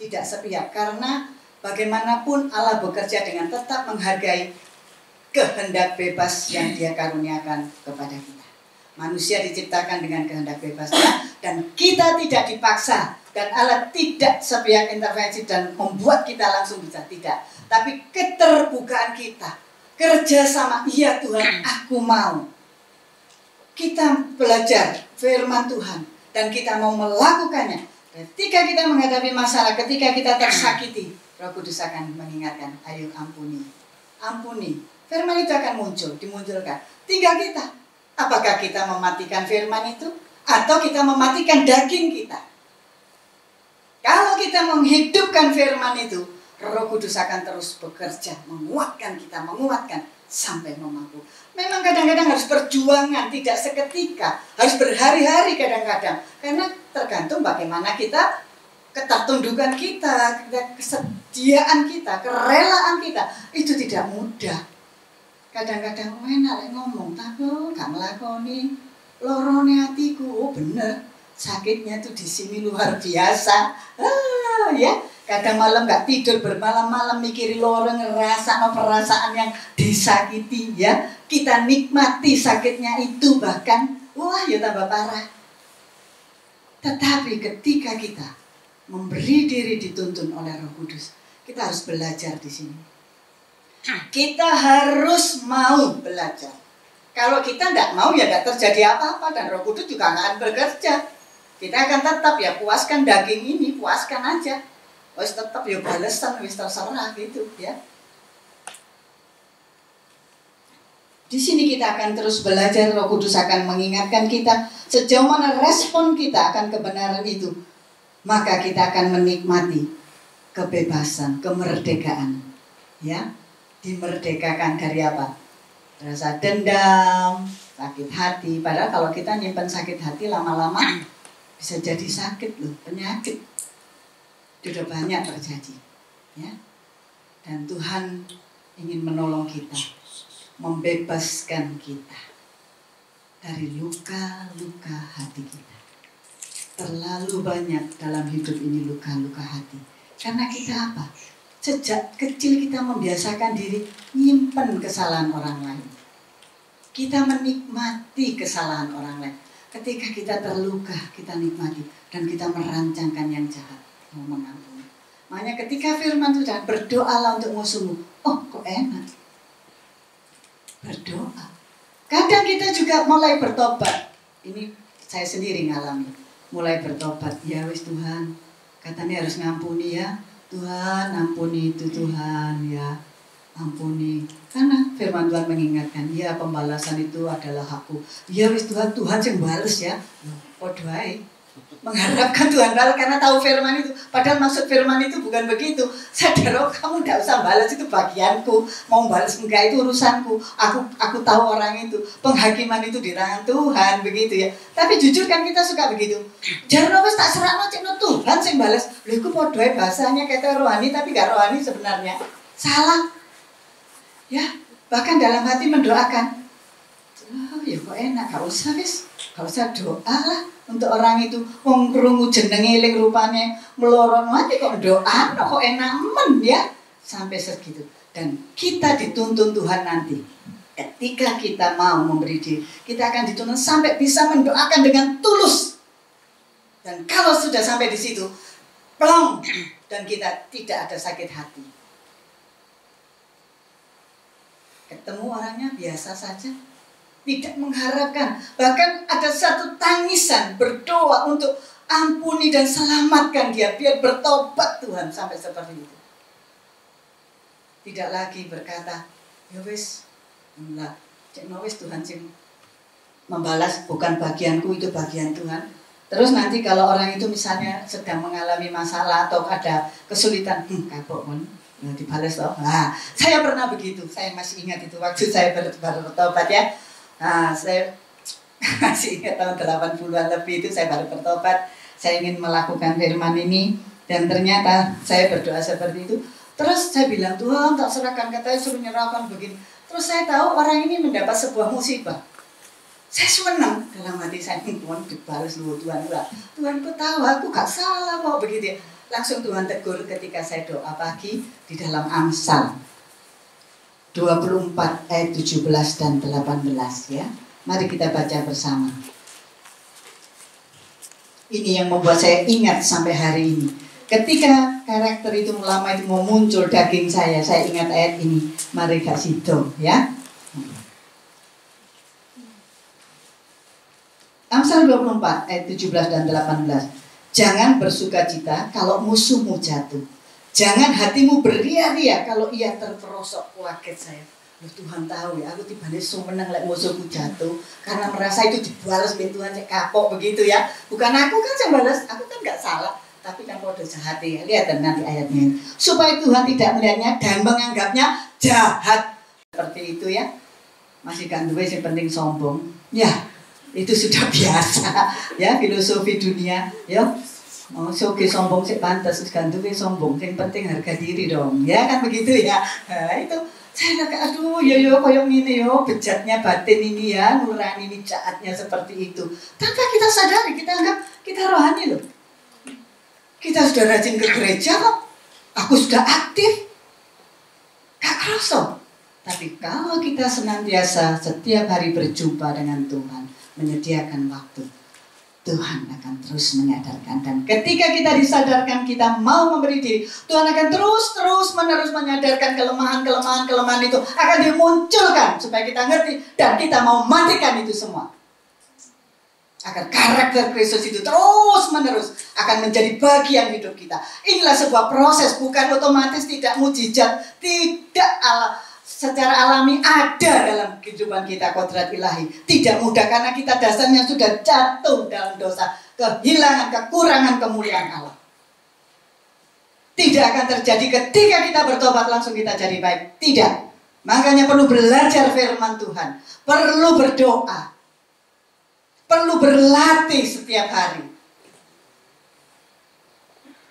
tidak sepihak, karena bagaimanapun Allah bekerja dengan tetap menghargai kehendak bebas yang Dia karuniakan kepada kita. Manusia diciptakan dengan kehendak bebasnya dan kita tidak dipaksa, dan Allah tidak sepihak intervensi dan membuat kita langsung bisa, tidak. Tapi keterbukaan kita, kerjasama, iya Tuhan, aku mau. Kita belajar firman Tuhan dan kita mau melakukannya. Ketika kita menghadapi masalah, ketika kita tersakiti, Roh Kudus akan mengingatkan, ayo ampuni, ampuni. Firman itu akan muncul, dimunculkan. Tinggal kita, apakah kita mematikan firman itu atau kita mematikan daging kita. Kalau kita menghidupkan firman itu, Roh Kudus akan terus bekerja, menguatkan kita, menguatkan sampai memampu. Memang kadang-kadang harus perjuangan, tidak seketika, harus berhari-hari kadang-kadang, karena tergantung bagaimana kita, ketertundukan kita, kesediaan kita, kerelaan kita, itu tidak mudah. Kadang-kadang enak ngomong, tapi gak ngelakoni, lorone hatiku. Oh bener, sakitnya tuh di sini luar biasa. Ya, kadang malam gak tidur, bermalam-malam mikiri lorong, ngerasa perasaan yang disakiti, ya. Kita nikmati sakitnya itu, bahkan wah ya tambah parah. Tetapi ketika kita memberi diri dituntun oleh Roh Kudus, kita harus belajar di sini. Kita harus mau belajar. Kalau kita tidak mau, ya tidak terjadi apa-apa, dan Roh Kudus juga nggak akan bekerja. Kita akan tetap ya puaskan daging ini, puaskan aja. Wis tetap ya balesan, wis terserah gitu ya. Di sini kita akan terus belajar. Roh Kudus akan mengingatkan kita sejauh mana respon kita akan kebenaran itu. Maka kita akan menikmati kebebasan, kemerdekaan, ya. Dimerdekakan dari apa? Rasa dendam, sakit hati. Padahal kalau kita nyimpen sakit hati lama-lama bisa jadi sakit loh, penyakit. Sudah banyak terjadi, ya. Dan Tuhan ingin menolong kita membebaskan kita dari luka-luka hati kita. Terlalu banyak dalam hidup ini luka-luka hati. Karena kita apa? Sejak kecil kita membiasakan diri nyimpen kesalahan orang lain. Kita menikmati kesalahan orang lain. Ketika kita terluka, kita nikmati. Dan kita merancangkan yang jahat. Mau mengampuni. Makanya ketika firman Tuhan, berdoalah untuk musuhmu. Oh, kok enak. Berdoa. Kadang kita juga mulai bertobat. Ini saya sendiri ngalami. Mulai bertobat. Ya wis Tuhan, katanya harus ngampuni ya. Tuhan ampuni itu Tuhan ya. Ampuni. Karena firman Tuhan mengingatkan, ya pembalasan itu adalah hakku. Ya wis Tuhan, Tuhan yang balas ya. Podo ae. Mengharapkan Tuhan balas karena tahu firman itu. Padahal maksud firman itu bukan begitu. Sadar, oh kamu tidak usah balas, itu bagianku. Mau balas enggak itu urusanku. Aku tahu orang itu. Penghakiman itu di tangan Tuhan, begitu ya. Tapi jujur kan kita suka begitu. Jarno wis tak serahno cekno Tuhan sing balas. Lha iku padha ae bahasanya kata rohani tapi gak rohani sebenarnya. Salah. Ya, bahkan dalam hati mendoakan. Oh ya kok enak, gak usah wis. Gak usah doa lah untuk orang itu. Wong krungu jenenge eling rupane melorong mati kok doa kok enak men ya. Sampai segitu. Dan kita dituntun Tuhan nanti. Ketika kita mau memberi diri, kita akan dituntun sampai bisa mendoakan dengan tulus. Dan kalau sudah sampai di situ, plong, dan kita tidak ada sakit hati. Ketemu orangnya biasa saja. Tidak mengharapkan. Bahkan ada satu tangisan berdoa untuk ampuni dan selamatkan dia. Biar bertobat Tuhan sampai seperti itu. Tidak lagi berkata, ya wis, enggak. Cek wis Tuhan sing membalas, bukan bagianku, itu bagian Tuhan. Terus nanti kalau orang itu misalnya sedang mengalami masalah atau ada kesulitan, kapok pun. Nah, dibalas toh. Nah, saya pernah begitu. Saya masih ingat itu waktu saya baru bertobat ya. Nah, saya masih ingat tahun 80-an lebih itu saya baru bertobat. Saya ingin melakukan firman ini dan ternyata saya berdoa seperti itu. Terus saya bilang, Tuhan tak serahkan, katanya suruh nyerahkan begini. Terus saya tahu orang ini mendapat sebuah musibah. Saya senang dalam hati saya, Tuhan dibalas dulu Tuhan. Tuhan ku tahu aku gak salah kok begitu ya. Langsung Tuhan tegur ketika saya doa pagi di dalam Amsal 24 ayat 17 dan 18 ya. Mari kita baca bersama. Ini yang membuat saya ingat sampai hari ini. Ketika karakter itu lama itu mau muncul daging saya ingat ayat ini. Mari kasih tahu ya. Amsal 24 ayat 17 dan 18. Jangan bersukacita kalau musuhmu jatuh. Jangan hatimu beria-ria kalau ia terperosok. Kaget saya. Loh, Tuhan tahu ya, aku tiba-tiba sumeneng lek musuhku jatuh karena merasa itu dibalas ben Tuhan cek kapok begitu ya. Bukan aku kan yang balas, aku kan enggak salah, tapi kan kode jahat ya. Lihat nanti ayatnya. Supaya Tuhan tidak melihatnya dan menganggapnya jahat. Seperti itu ya. Masih kan duwe sing penting sombong. Ya, itu sudah biasa ya, filosofi dunia ya. Mau soge sombong sih pantas, gantunge sombong, yang penting harga diri dong, ya kan begitu ya. Nah, itu saya agak aduh yo koyong ini yo bejatnya batin ini ya, nurani ini jahatnya seperti itu. Tanpa kita sadari, kita anggap kita rohani loh. Kita sudah rajin ke gereja kok, aku sudah aktif, gak kerasa. Tapi kalau kita senantiasa setiap hari berjumpa dengan Tuhan, menyediakan waktu, Tuhan akan terus menyadarkan. Dan ketika kita disadarkan, kita mau memberi diri, Tuhan akan terus menerus menyadarkan kelemahan itu akan dimunculkan supaya kita ngerti dan kita mau matikan itu semua. Agar karakter Kristus itu terus menerus akan menjadi bagian hidup kita. Inilah sebuah proses, bukan otomatis, tidak mujizat, tidak secara alami ada dalam kehidupan kita kodrat ilahi. Tidak mudah karena kita dasarnya sudah jatuh dalam dosa, kehilangan, kekurangan kemuliaan Allah. Tidak akan terjadi ketika kita bertobat langsung kita jadi baik. Tidak. Makanya perlu belajar firman Tuhan, perlu berdoa, perlu berlatih setiap hari.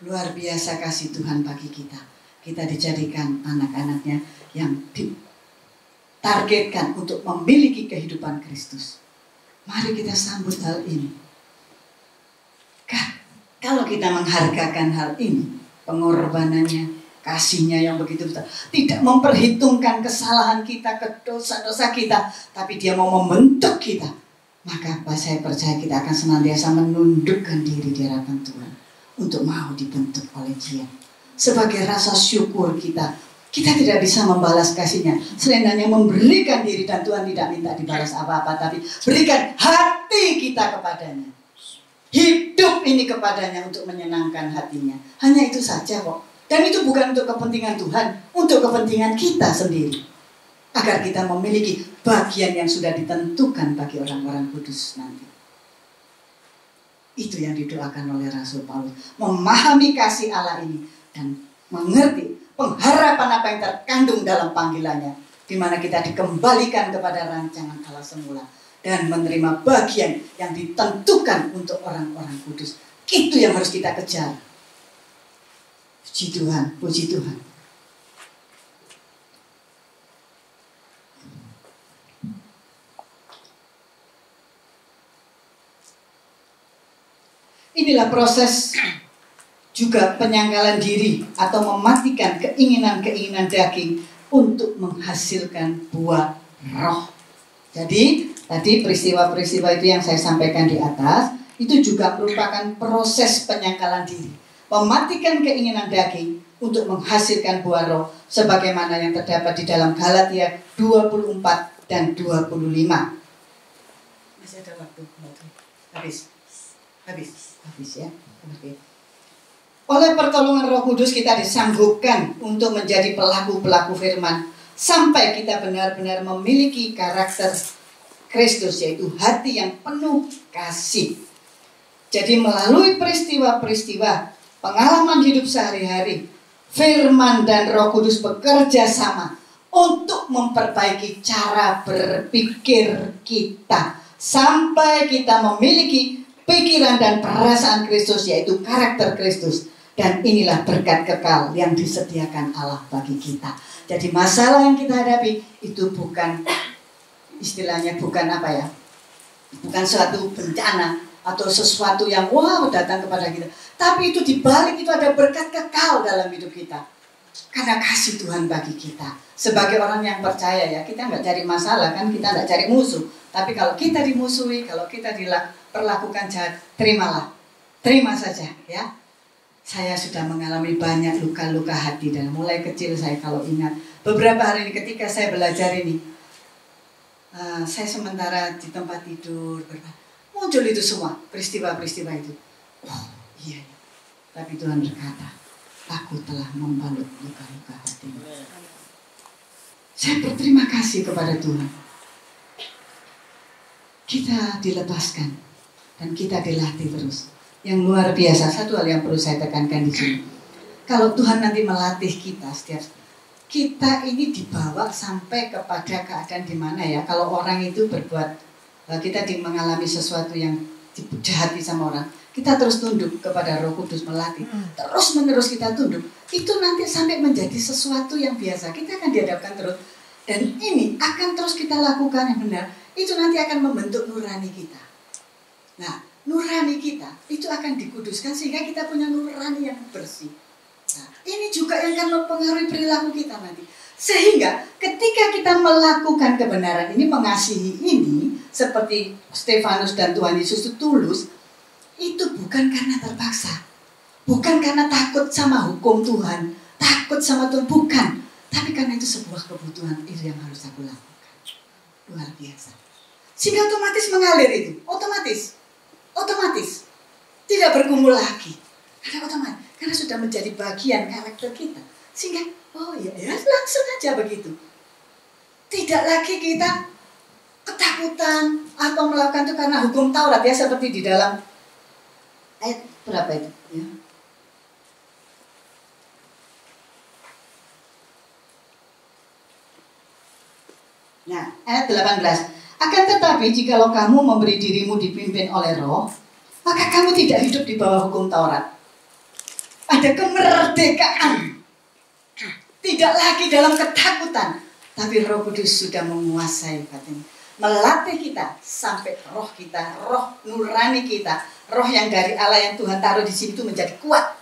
Luar biasa kasih Tuhan bagi kita. Kita dijadikan anak-anaknya yang targetkan untuk memiliki kehidupan Kristus. Mari kita sambut hal ini. Kalau kita menghargakan hal ini, pengorbanannya, kasihnya yang begitu besar, tidak memperhitungkan kesalahan kita, dosa-dosa kita, tapi dia mau membentuk kita, maka saya percaya kita akan senantiasa menundukkan diri di hadapan Tuhan untuk mau dibentuk oleh Dia. Sebagai rasa syukur kita tidak bisa membalas kasihnya selain hanya memberikan diri, dan Tuhan tidak minta dibalas apa-apa, tapi berikan hati kita kepadanya. Hidup ini kepadanya untuk menyenangkan hatinya. Hanya itu saja kok. Dan itu bukan untuk kepentingan Tuhan, untuk kepentingan kita sendiri. Agar kita memiliki bagian yang sudah ditentukan bagi orang-orang kudus nanti. Itu yang didoakan oleh Rasul Paulus. Memahami kasih Allah ini dan mengerti pengharapan apa yang terkandung dalam panggilannya, di mana kita dikembalikan kepada rancangan Allah semula dan menerima bagian yang ditentukan untuk orang-orang kudus. Itu yang harus kita kejar. Puji Tuhan, puji Tuhan. Inilah proses juga penyangkalan diri atau mematikan keinginan-keinginan daging untuk menghasilkan buah roh. Jadi tadi peristiwa-peristiwa itu yang saya sampaikan di atas, itu juga merupakan proses penyangkalan diri. Mematikan keinginan daging untuk menghasilkan buah roh, sebagaimana yang terdapat di dalam Galatia 24 dan 25. Masih ada waktu? Habis ya. Oke. Oleh pertolongan Roh Kudus kita disanggupkan untuk menjadi pelaku-pelaku firman, sampai kita benar-benar memiliki karakter Kristus, yaitu hati yang penuh kasih. Jadi melalui peristiwa-peristiwa, pengalaman hidup sehari-hari, firman dan Roh Kudus bekerja sama untuk memperbaiki cara berpikir kita, sampai kita memiliki pikiran dan perasaan Kristus, yaitu karakter Kristus. Dan inilah berkat kekal yang disediakan Allah bagi kita. Jadi masalah yang kita hadapi itu bukan, istilahnya bukan apa ya, bukan suatu bencana atau sesuatu yang wow datang kepada kita. Tapi itu dibalik itu ada berkat kekal dalam hidup kita. Karena kasih Tuhan bagi kita. Sebagai orang yang percaya ya, kita nggak cari masalah kan, kita nggak cari musuh. Tapi kalau kita dimusuhi, kalau kita diperlakukan jahat, terimalah. Terima saja ya. Saya sudah mengalami banyak luka-luka hati dan mulai kecil saya kalau ingat. Beberapa hari ini ketika saya belajar ini, saya sementara di tempat tidur, muncul itu semua, peristiwa-peristiwa itu. Oh iya, tapi Tuhan berkata, aku telah membalut luka-luka hatimu. Saya berterima kasih kepada Tuhan. Kita dilepaskan dan kita dilatih terus. Yang luar biasa, satu hal yang perlu saya tekankan di sini. Kalau Tuhan nanti melatih kita setiap, kita ini dibawa sampai kepada keadaan di mana ya, kalau orang itu berbuat, kita mengalami sesuatu yang dijahati sama orang, kita terus tunduk kepada Roh Kudus melatih, terus menerus kita tunduk, itu nanti sampai menjadi sesuatu yang biasa, kita akan dihadapkan terus, dan ini akan terus kita lakukan yang benar, itu nanti akan membentuk nurani kita. Nah, nurani kita itu akan dikuduskan sehingga kita punya nurani yang bersih. Nah, ini juga yang akan mempengaruhi perilaku kita nanti. Sehingga ketika kita melakukan kebenaran ini, mengasihi ini, seperti Stefanus dan Tuhan Yesus itu tulus, itu bukan karena terpaksa, bukan karena takut sama hukum Tuhan, takut sama Tuhan, bukan. Tapi karena itu sebuah kebutuhan itu yang harus aku lakukan. Luar biasa. Sehingga otomatis mengalir itu, otomatis tidak bergumul lagi. Karena sudah menjadi bagian karakter kita. Sehingga oh ya langsung aja begitu. Tidak lagi kita ketakutan atau melakukan itu karena hukum Taurat ya, seperti di dalam ayat berapa itu ya? Nah, ayat 18. Akan tetapi jikalau kamu memberi dirimu dipimpin oleh Roh, maka kamu tidak hidup di bawah hukum Taurat. Ada kemerdekaan. Tidak lagi dalam ketakutan, tapi Roh Kudus sudah menguasai batin, melatih kita sampai roh kita, roh nurani kita, roh yang dari Allah yang Tuhan taruh di sini itu menjadi kuat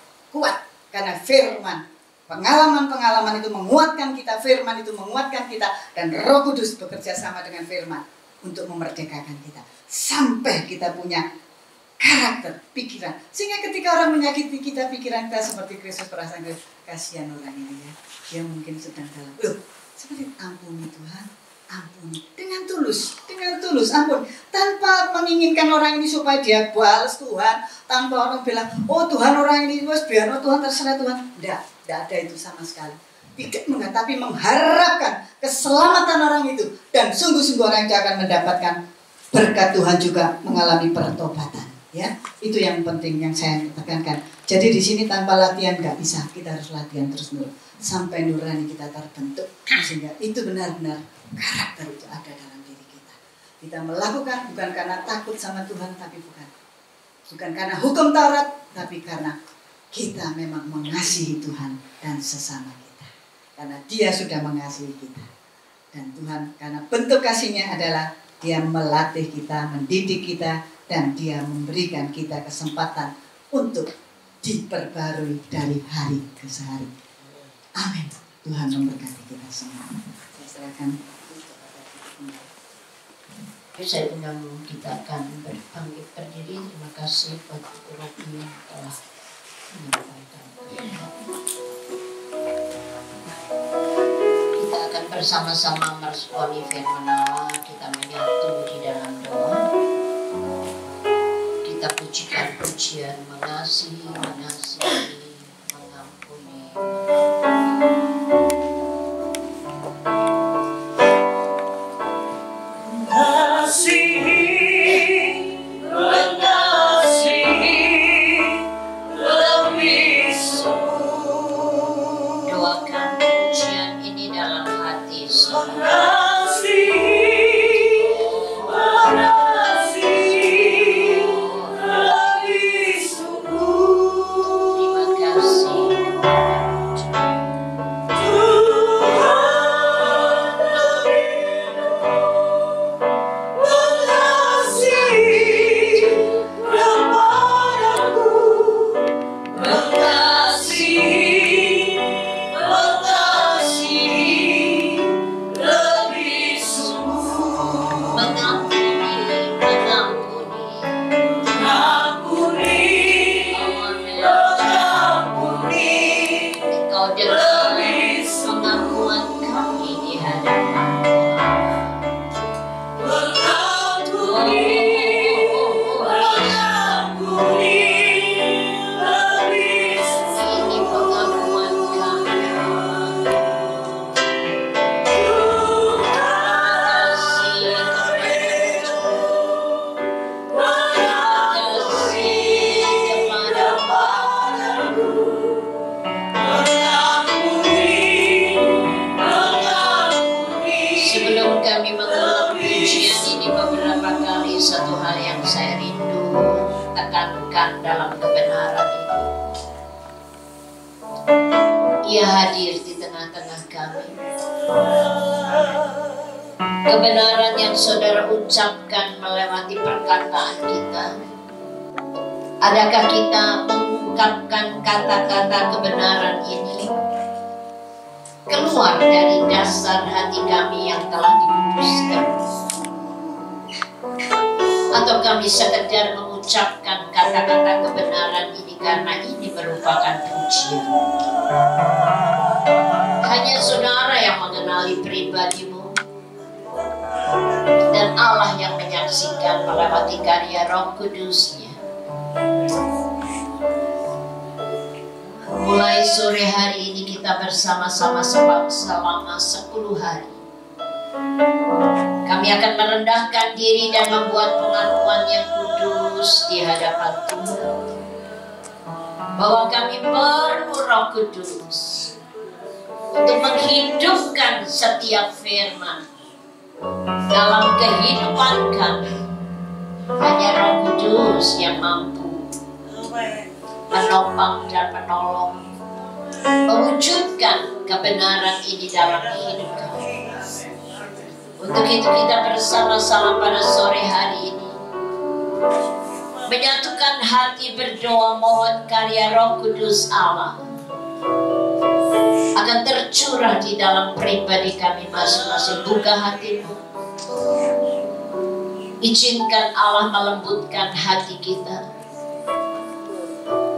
karena firman. Pengalaman-pengalaman itu menguatkan kita, firman itu menguatkan kita, dan Roh Kudus bekerja sama dengan firman untuk memerdekakan kita sampai kita punya karakter, pikiran, sehingga ketika orang menyakiti kita, pikiran kita seperti Kristus perasaan Kristus. Kasihan orang ini ya, dia mungkin sedang dalam seperti ampuni Tuhan, ampuni dengan tulus, ampun, tanpa menginginkan orang ini supaya dia balas Tuhan, tanpa orang bilang, oh Tuhan orang ini bos biar Tuhan terserah Tuhan. Tidak ada itu sama sekali. Tidak tapi mengharapkan keselamatan orang itu, dan sungguh-sungguh orang itu akan mendapatkan berkat Tuhan juga, mengalami pertobatan. Ya, itu yang penting yang saya tekankan. Jadi di sini tanpa latihan nggak bisa, kita harus latihan terus-menerus sampai nurani kita terbentuk, sehingga itu benar-benar karakter itu ada dalam diri kita. Kita melakukan bukan karena takut sama Tuhan, tapi bukan karena hukum Taurat, tapi karena kita memang mengasihi Tuhan dan sesama kita. Karena Dia sudah mengasihi kita. Dan Tuhan karena bentuk kasihnya adalah Dia melatih kita, mendidik kita, dan Dia memberikan kita kesempatan untuk diperbarui dari hari ke hari. Amin. Tuhan memberkati kita semua. Saya serahkan.
Saya undang kita akan berdiri. Terima kasih buat Rocky yang telah menyampaikan. Kita akan bersama-sama meresponi firman Allah. Kita menyatu di dalam doa. Kita pujikan pujian mengasihi, mengampuni. Doakan pujian ini dalam hati semua. Dalam kebenaran itu, Ia hadir di tengah-tengah kami. Kebenaran yang saudara ucapkan melewati perkataan kita. Adakah kita mengungkapkan kata-kata kebenaran ini keluar dari dasar hati kami yang telah dikuduskan? Atau kami sekedar mengucapkan kata-kata kebenaran ini karena ini merupakan pujian? Hanya saudara yang mengenali pribadimu, dan Allah yang menyaksikan melewati karya Roh Kudus-Nya. Mulai sore hari ini kita bersama-sama selama 10 hari. Kami akan merendahkan diri dan membuat pengakuan yang kudus di hadapan Tuhan, bahwa kami perlu Roh Kudus untuk menghidupkan setiap firman dalam kehidupan kami. Hanya Roh Kudus yang mampu menopang dan menolong mewujudkan kebenaran ini dalam hidup kami. Untuk itu kita bersama-sama pada sore hari ini menyatukan hati berdoa mohon karya Roh Kudus Allah akan tercurah di dalam pribadi kami masing-masing. Buka hatimu, izinkan Allah melembutkan hati kita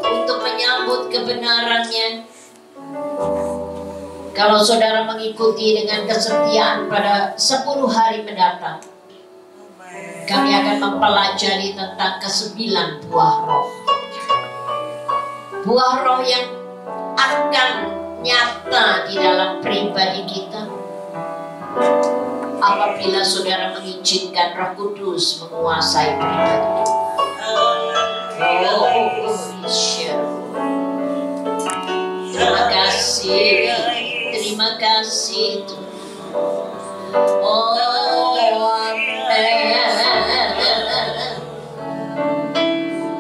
untuk menyambut kebenarannya. Kalau saudara mengikuti dengan kesetiaan pada 10 hari mendatang, kami akan mempelajari tentang ke-9 buah roh. Buah roh yang akan nyata di dalam pribadi kita apabila saudara mengizinkan Roh Kudus menguasai pribadi kita. Terima kasih. Terima kasih Tuhan. Oh, amen.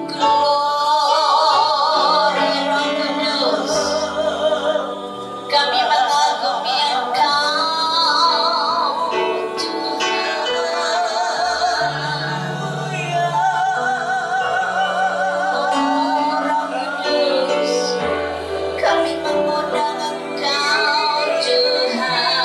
Glory Roh Kudus. Kami mengagumi Engkau Tuhan. Oh Roh Kudus, kami mengundang Engkau Tuhan.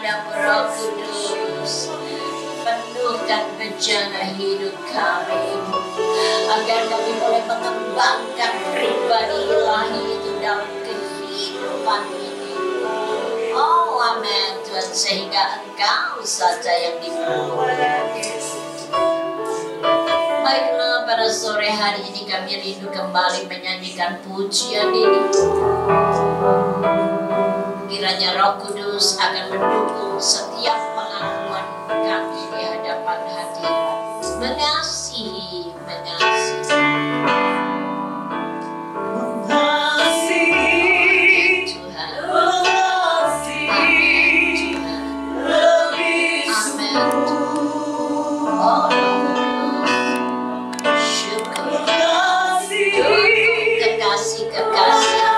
kepadamu Roh Kudus. Penuhkan bejana hidup kami, agar kami boleh mengembangkan pribadi ilahi itu dalam kehidupan ini. Oh amin Tuhan, sehingga Engkau saja yang dipuji. Baiklah, pada sore hari ini kami rindu kembali menyanyikan pujian ini. Kiranya Roh Kudus akan mendukung setiap pengakuan kami di hadapan hadirat. Mengasihi, mengasihi. Mengasihi Tuhan. Mengasihi Tuhan. Amin. Oh syukur. Dukung kekasih-kekasih.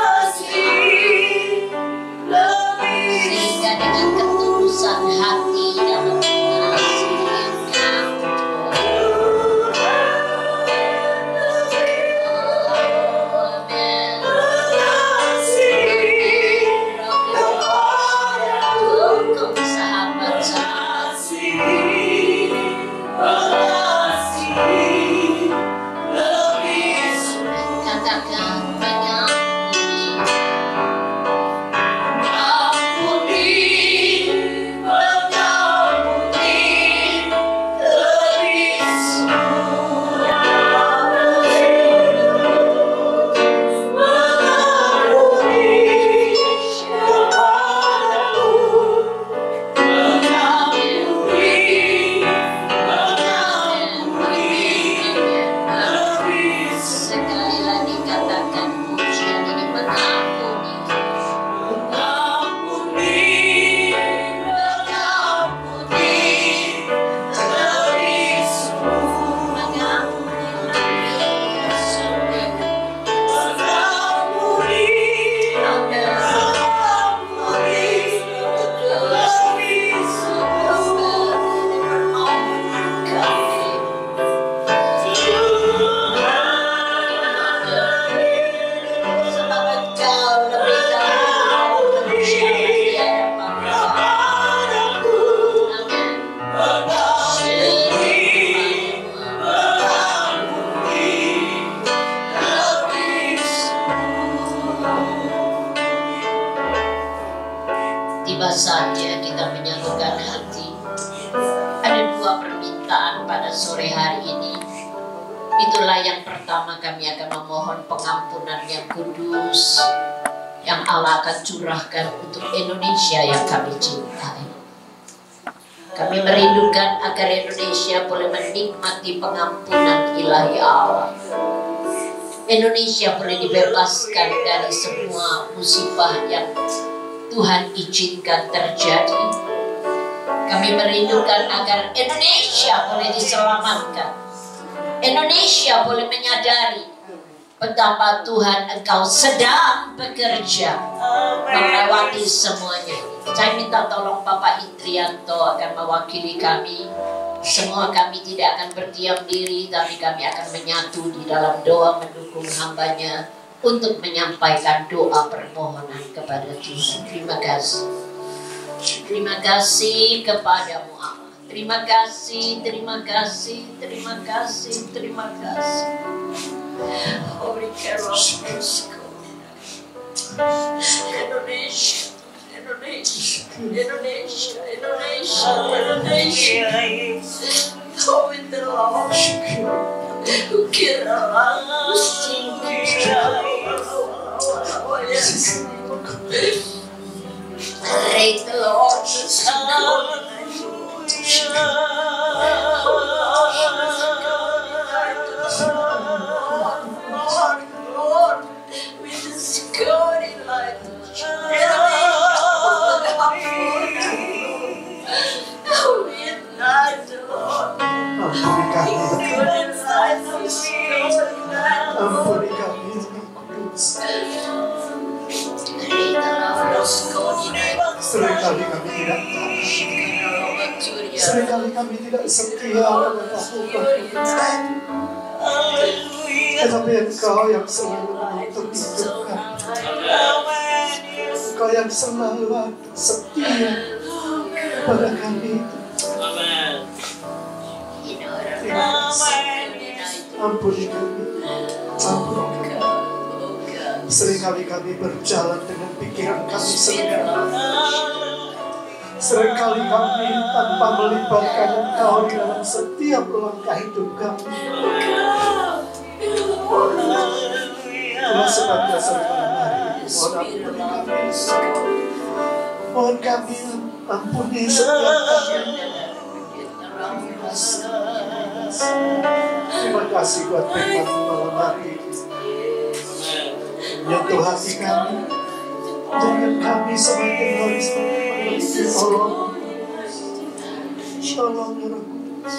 Sehingga dengan ketulusan hati dalam mengasihi Engkau. Amin. Dukung sahabat-sahabat. Katakan mengampuni. Sekali lagi katakan pujian ini mengampuni. Tiba saatnya kita menyatukan hati. Ada dua permintaan pada sore hari ini. Itulah yang pertama, kami akan memohon pengampunan yang kudus yang Allah akan curahkan untuk Indonesia yang kami cintai. Kami merindukan agar Indonesia boleh menikmati pengampunan ilahi Allah. Indonesia boleh dibebaskan dari semua musibah yang Tuhan izinkan terjadi. Kami merindukan agar Indonesia boleh diselamatkan. Indonesia boleh menyadari betapa Tuhan Engkau sedang bekerja melewati semuanya. Saya minta tolong Bapak Indrianto akan mewakili kami. Semua kami tidak akan berdiam diri, tapi kami akan menyatu di dalam doa mendukung hambanya untuk menyampaikan doa permohonan kepada Tuhan. Terima kasih. Terima kasih kepadamu Allah. Terima kasih, terima kasih, terima kasih, terima kasih. Indonesia, Indonesia, Indonesia, Indonesia, Indonesia. Oh, the Lord. Praise the Lord. Lord, with this God in life.
Ampuni kami, Kudus. Seringkali kami tidak tahu. Seringkali kami tidak setia pada Tuhan. Tetapi Engkau yang selalu menuntut hidup kami. Engkau yang selalu setia. kepada kami. Terima kasih. Ampuni kami. Ampuni kami. Seringkali kami berjalan dengan pikiran kami sendiri. Seringkali kami tanpa melibatkan Engkau di dalam setiap langkah hidup kami. Itulah sebabnya seringkali mohon kami ampuni setiap kami. Terima kasih buat firman-Mu malam hari ini. Menyentuh hati kami. Jangan kami semakin harus mengerti. Tolong ya Roh Kudus.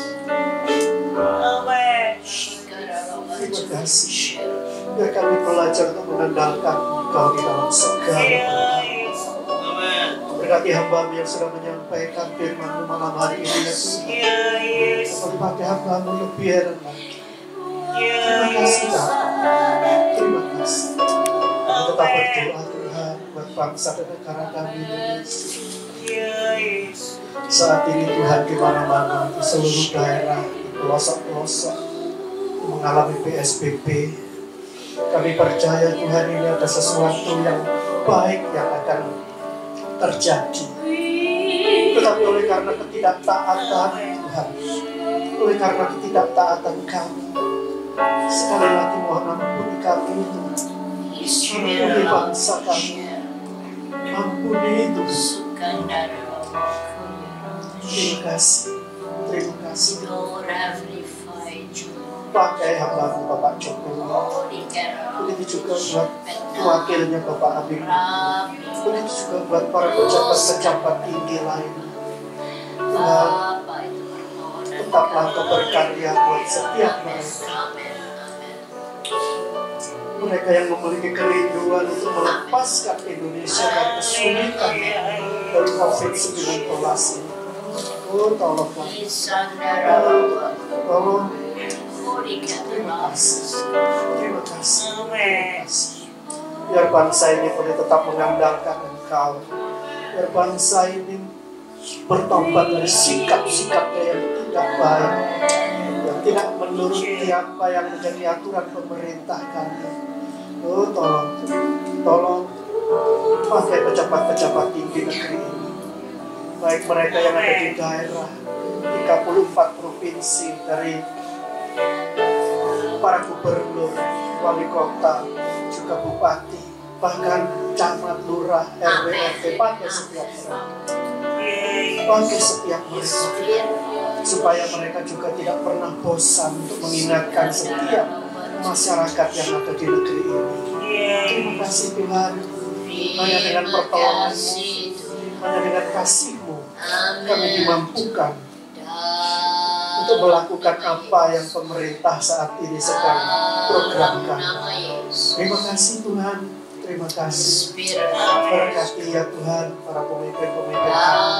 Terima kasih. Biar kami belajar untuk mengandalkan Engkau di dalam segala perkara. Berkati hamba-Mu yang sudah menyampaikan firman-Mu malam hari ini ya Tuhan. Berkati hamba-Mu lebih heran lagi. Terima kasih Tuhan. Terima kasih. Kami tetap berdoa Tuhan buat bangsa dan negara kami Indonesia. Saat ini Tuhan di mana-mana di seluruh daerah, di pelosok-pelosok mengalami PSBB. Kami percaya Tuhan ini ada sesuatu yang baik yang akan terjadi. Tetapi oleh karena ketidaktaatan Tuhan, oleh karena ketidaktaatan kami, sekali lagi mohon ampuni kami itu, ampuni bangsa kami, ampuni itu. Terima kasih, terima kasih. Pakai hamba-Mu Bapak Jokowi, begitu juga buat wakilnya Bapak Abim, begitu juga buat para pejabat-pejabat tinggi lain. Tuhan, tetaplah Kau berkarya buat setiap mereka. Mereka yang memiliki kerinduan untuk melepaskan Indonesia dari kesulitan dari COVID-19 ini. Oh, tolong kami. Tolong. Terima kasih. Terima kasih. Terima kasih. Biar bangsa ini boleh tetap mengandalkan Engkau. Biar bangsa ini bertobat dari sikap-sikapnya yang tidak baik, yang tidak menuruti apa yang menjadi aturan pemerintah kami. Oh, tolong pakai pejabat-pejabat tinggi negeri ini, baik mereka yang ada di daerah 34 provinsi, dari para gubernur, wali kota, juga bupati, bahkan camat, lurah, RW, RT, pakai setiap mereka, supaya mereka juga tidak pernah bosan untuk mengingatkan setiap masyarakat yang ada di negeri ini. Terima kasih Tuhan, hanya dengan pertolongan-Mu, hanya dengan kasih-Mu, kami dimampukan untuk melakukan apa yang pemerintah saat ini sedang programkan. Terima kasih Tuhan, terima kasih. Berkati ya Tuhan para pemimpin-pemimpin kami,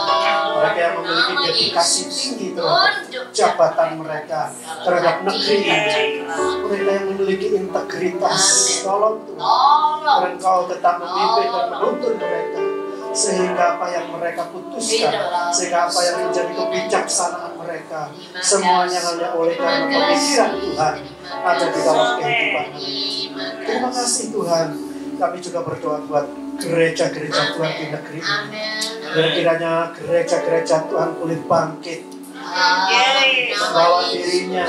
mereka yang memiliki dedikasi tinggi terhadap jabatan mereka, terhadap negeri ini, mereka yang memiliki integritas. Tolong Tuhan, Engkau tetap memimpin dan menuntun mereka, sehingga apa yang mereka putuskan, sehingga apa yang menjadi kebijaksanaan mereka, semuanya hanya oleh karena pemikiran Tuhan ada di dalam kehidupan mereka. Terima kasih Tuhan. Kami juga berdoa buat gereja-gereja Tuhan di negeri ini. Dan kiranya gereja-gereja Tuhan boleh bangkit, membawa dirinya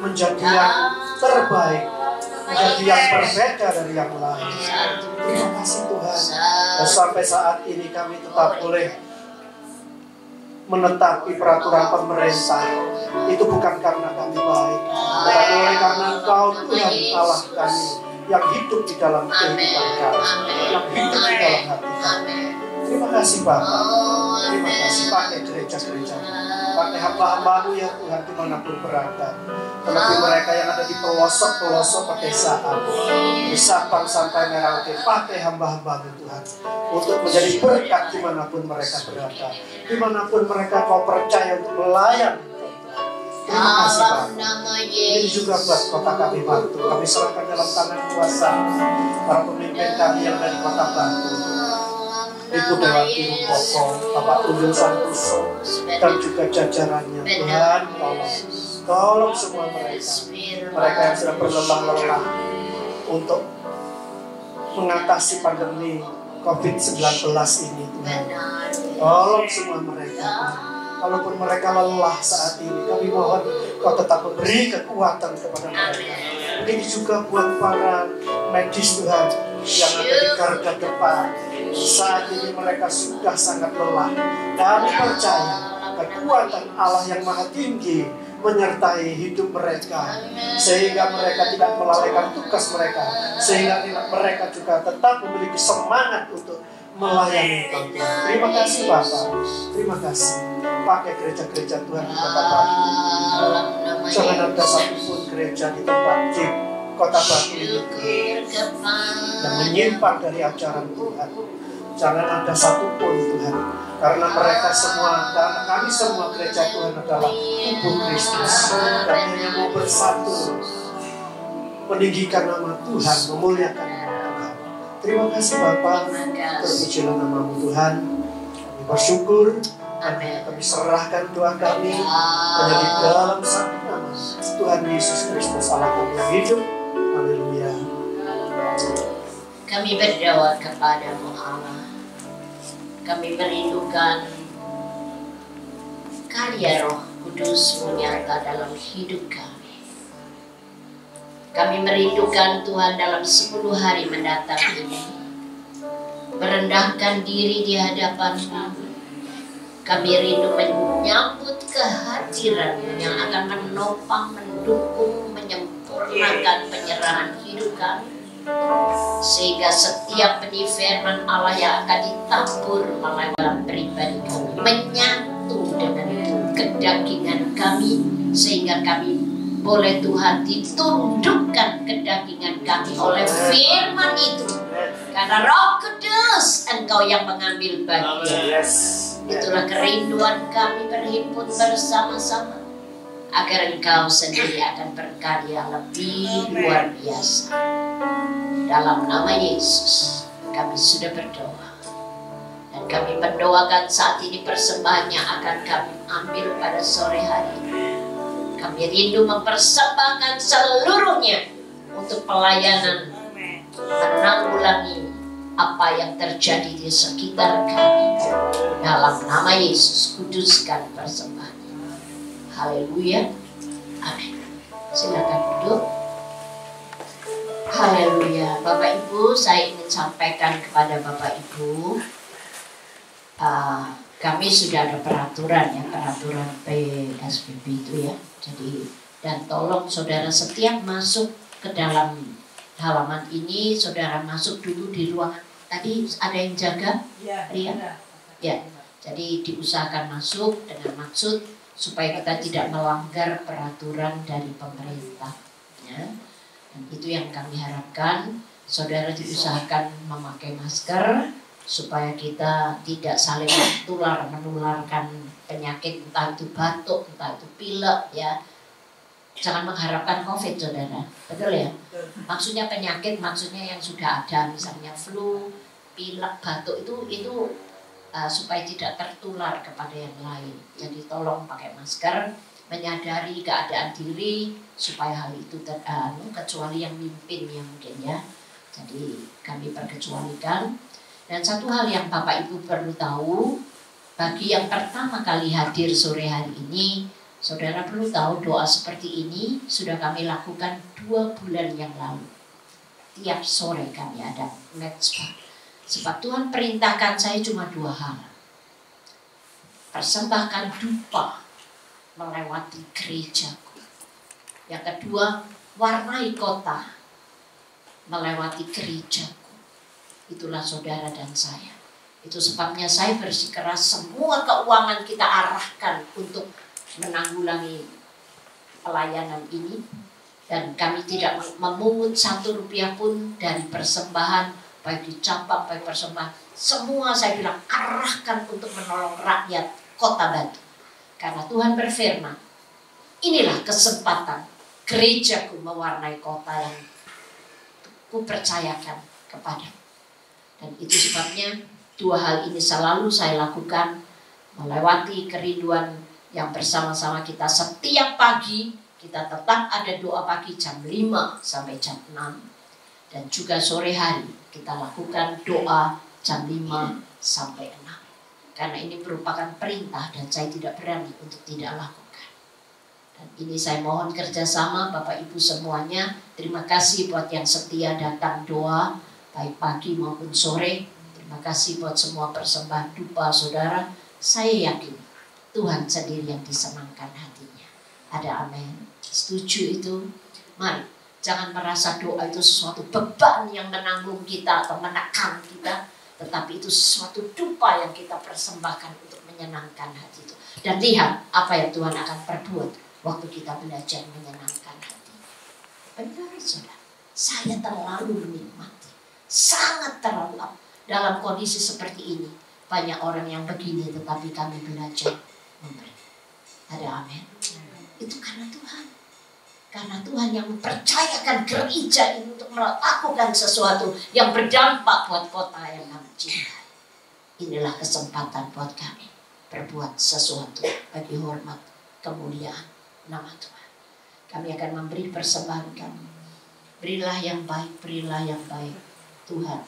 menjadi yang terbaik, menjadi yang berbeda dari yang lain. Terima kasih Tuhan. Dan sampai saat ini kami tetap boleh menetapi peraturan pemerintah. Itu bukan karena kami baik, tetapi oleh karena Engkau Tuhan Allah kami yang hidup di dalam kehidupan kami, yang hidup di dalam hati kami. Terima kasih Bapak. Terima kasih, pakai gereja-gereja, pakai hamba-hamba-Mu ya Tuhan dimanapun berada. Terlebih mereka yang ada di pelosok-pelosok pedesaan, di Sabang sampai Merauke, pakai hamba-hamba-Mu Tuhan untuk menjadi berkat dimanapun mereka berada, dimanapun mereka Kau percaya untuk melayani. Terima kasih Bapak. Ini juga buat kota kami Batu, kami serahkan dalam tangan kuasa para pemimpin kami yang dari kota Batu. Ibu Dewati Rumpoko, Bapak Tunjung Santoso, dan juga jajarannya. Tuhan, tolong semua mereka yang sudah berlelah-lelah untuk mengatasi pandemi COVID-19 ini, Tuhan. Tolong semua mereka, Tuhan. Walaupun mereka lelah saat ini, kami mohon Kau tetap memberi kekuatan kepada mereka. Ini juga buat para medis, Tuhan, yang ada di garda depan. Saat ini mereka sudah sangat lelah. Kami percaya kekuatan Allah yang maha tinggi menyertai hidup mereka, sehingga mereka tidak melalaikan tugas mereka, sehingga mereka juga tetap memiliki semangat untuk melayani Tuhan. Terima kasih Bapak, terima kasih. Pakai gereja-gereja Tuhan di kota Batu. Jangan ada satupun gereja di tempat di kota Batu ini yang menyimpang dari ajaran Tuhan. Jangan ada satupun Tuhan, karena mereka semua dan kami semua gereja Tuhan adalah tubuh Kristus, dan hanya mau bersatu meninggikan nama Tuhan, memuliakan nama Tuhan. Terima kasih Bapa, terpujilah nama-Mu Tuhan. Kami bersyukur, kami serahkan doa kami hanya di dalam satu nama Tuhan Yesus Kristus Allah kami yang hidup. Haleluya.
Kami berdoa kepada-Mu Allah. Kami merindukan karya Roh Kudus menyata dalam hidup kami. Kami merindukan Tuhan dalam 10 hari mendatang ini, merendahkan diri di hadapan-Mu. Kami rindu menyambut kehadiran yang akan menopang, mendukung, menyempurnakan penyerahan hidup kami, sehingga setiap benih firman Allah yang akan ditabur dalam pribadi kami menyatu dengan kedagingan kami, sehingga kami boleh Tuhan ditundukkan kedagingan kami oleh firman itu, karena Roh Kudus Engkau yang mengambil bagian. Itulah kerinduan kami berhimpun bersama-sama, agar Engkau sendiri akan berkarya lebih luar biasa. Dalam nama Yesus kami sudah berdoa, dan kami mendoakan saat ini persembahan yang akan kami ambil pada sore hari ini. Kami rindu mempersembahkan seluruhnya untuk pelayanan menanggulangi apa yang terjadi di sekitar kami. Dalam nama Yesus, kuduskan persembahan. Haleluya. Amin. Silakan duduk. Haleluya. Bapak Ibu, saya ingin sampaikan kepada Bapak Ibu, kami sudah ada peraturan ya, peraturan PSBB itu ya. Jadi, dan tolong saudara setiap masuk ke dalam halaman ini, saudara masuk dulu di ruangan. Tadi ada yang jaga? Ria? Ya. Jadi diusahakan masuk dengan maksud supaya kita tidak melanggar peraturan dari pemerintah. Ya. Dan itu yang kami harapkan, saudara diusahakan memakai masker supaya kita tidak saling menularkan penyakit, entah itu batuk, entah itu pilek ya. Jangan mengharapkan COVID, saudara. Betul ya? Maksudnya penyakit, maksudnya yang sudah ada, misalnya flu, pilek, batuk itu supaya tidak tertular kepada yang lain. Jadi tolong pakai masker, menyadari keadaan diri supaya hal itu kecuali yang mimpin ya mungkin ya. Jadi kami perkecualikan. Dan satu hal yang Bapak Ibu perlu tahu, bagi yang pertama kali hadir sore hari ini, saudara perlu tahu doa seperti ini sudah kami lakukan 2 bulan yang lalu. Tiap sore kami ada mezbah. Sebab Tuhan perintahkan saya cuma 2 hal. Persembahkan dupa melewati gerejaku. Yang kedua, warnai kota melewati gerejaku. Itulah saudara dan saya. Itu sebabnya saya bersikeras semua keuangan kita arahkan untuk menanggulangi pelayanan ini. Dan kami tidak memungut 1 rupiah pun dari persembahan, baik di cabang, baik persembahan. Semua saya bilang arahkan untuk menolong rakyat Kota Batu. Karena Tuhan berfirman, inilah kesempatan gerejaku mewarnai kota yang ku percayakan kepada. Dan itu sebabnya Dua hal ini selalu saya lakukan, melewati kerinduan yang bersama-sama kita setiap pagi. Kita tetap ada doa pagi jam 5 sampai jam 6. Dan juga sore hari kita lakukan doa jam 5 sampai 6. Karena ini merupakan perintah dan saya tidak berani untuk tidak lakukan. Dan ini saya mohon kerjasama Bapak Ibu semuanya. Terima kasih buat yang setia datang doa baik pagi maupun sore. Terima kasih buat semua persembahan dupa saudara. Saya yakin Tuhan sendiri yang disenangkan hatinya. Ada amin. Setuju itu? Mari, jangan merasa doa itu sesuatu beban yang menanggung kita atau menekan kita. Tetapi itu sesuatu dupa yang kita persembahkan untuk menyenangkan hati itu. Dan lihat apa yang Tuhan akan perbuat waktu kita belajar menyenangkan hati. Benar saudara, saya terlalu menikmati. Sangat terlalu. Dalam kondisi seperti ini, banyak orang yang begini tetapi kami belajar memberi. Ada amin. Itu karena Tuhan. Karena Tuhan yang mempercayakan gereja ini untuk melakukan sesuatu yang berdampak buat kota yang kami cintai. Inilah kesempatan buat kami berbuat sesuatu bagi hormat, kemuliaan nama Tuhan. Kami akan memberi persembahan kami. Berilah yang baik, berilah yang baik. Tuhan.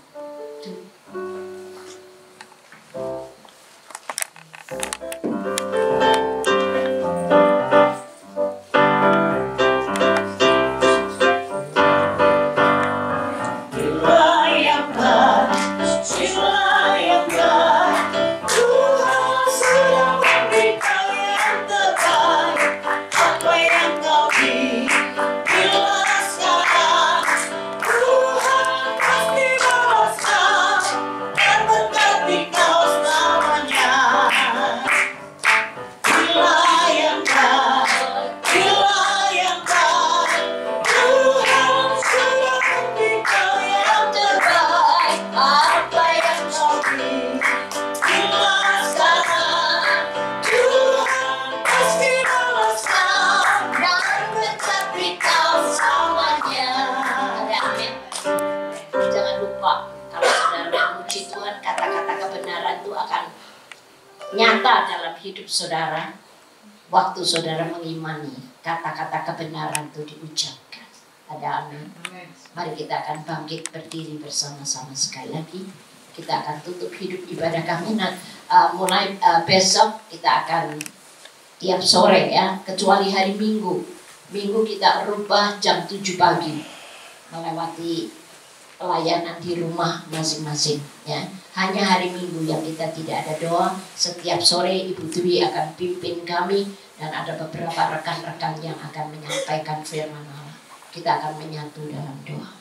Nyata dalam hidup saudara, waktu saudara mengimani kata-kata kebenaran itu diucapkan. Ada amin. Mari kita akan bangkit berdiri bersama-sama sekali lagi. Kita akan tutup hidup ibadah kami. Nah, mulai besok kita akan tiap sore ya, kecuali hari Minggu. Minggu kita rubah jam 7 pagi, melewati pelayanan di rumah masing-masing ya. Hanya hari Minggu yang kita tidak ada doa. Setiap sore Ibu Dwi akan pimpin kami dan ada beberapa rekan-rekan yang akan menyampaikan firman Allah. Kita akan menyatu dalam doa.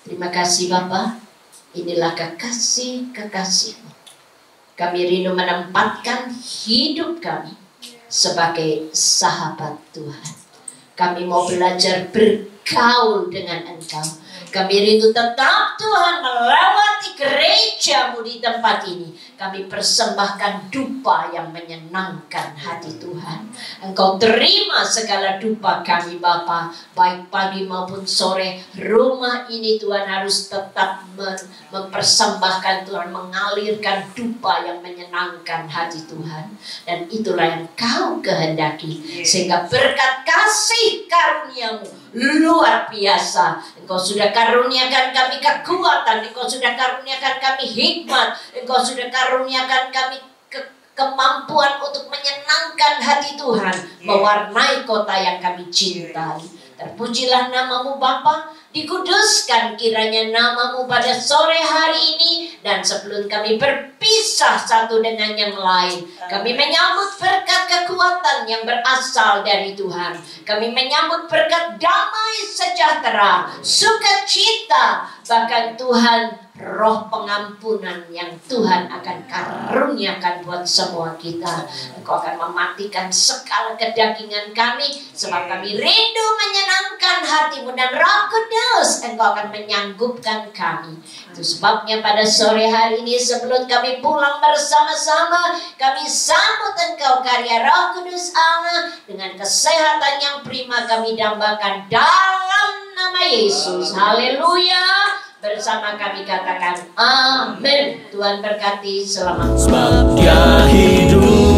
Terima kasih Bapa. Inilah kekasih-kekasih-Mu. Kami rindu menempatkan hidup kami sebagai sahabat Tuhan. Kami mau belajar bergaul dengan Engkau. Kami rindu tetap Tuhan melewati gereja-Mu di tempat ini. Kami persembahkan dupa yang menyenangkan hati Tuhan. Engkau terima segala dupa kami Bapa, baik pagi maupun sore. Rumah ini Tuhan harus tetap mempersembahkan Tuhan, mengalirkan dupa yang menyenangkan hati Tuhan. Dan itulah yang Kau kehendaki. Sehingga berkat kasih karunia-Mu luar biasa. Engkau sudah karuniakan kami kekuatan, Engkau sudah karuniakan kami hikmat, Engkau sudah karuniakan kami kemampuan untuk menyenangkan hati Tuhan, mewarnai kota yang kami cintai. Terpujilah nama-Mu Bapa, dikuduskan kiranya nama-Mu pada sore hari ini. Dan sebelum kami berpisah satu dengan yang lain, kami menyambut berkat kekuatan yang berasal dari Tuhan. Kami menyambut berkat damai sejahtera, sukacita, bahkan Tuhan roh pengampunan yang Tuhan akan karuniakan buat semua kita. Engkau akan mematikan segala kedagingan kami, sebab kami rindu menyenangkan hati-Mu, dan Roh Kudus Engkau akan menyanggupkan kami. Itu sebabnya pada sore hari ini sebelum kami pulang bersama-sama, kami sambut Engkau karya Roh Kudus Allah dengan kesehatan yang prima. Kami dambakan dalam nama Yesus. Haleluya. bersama kami katakan amin. Tuhan berkati, selamat.
Sebab Dia hidup.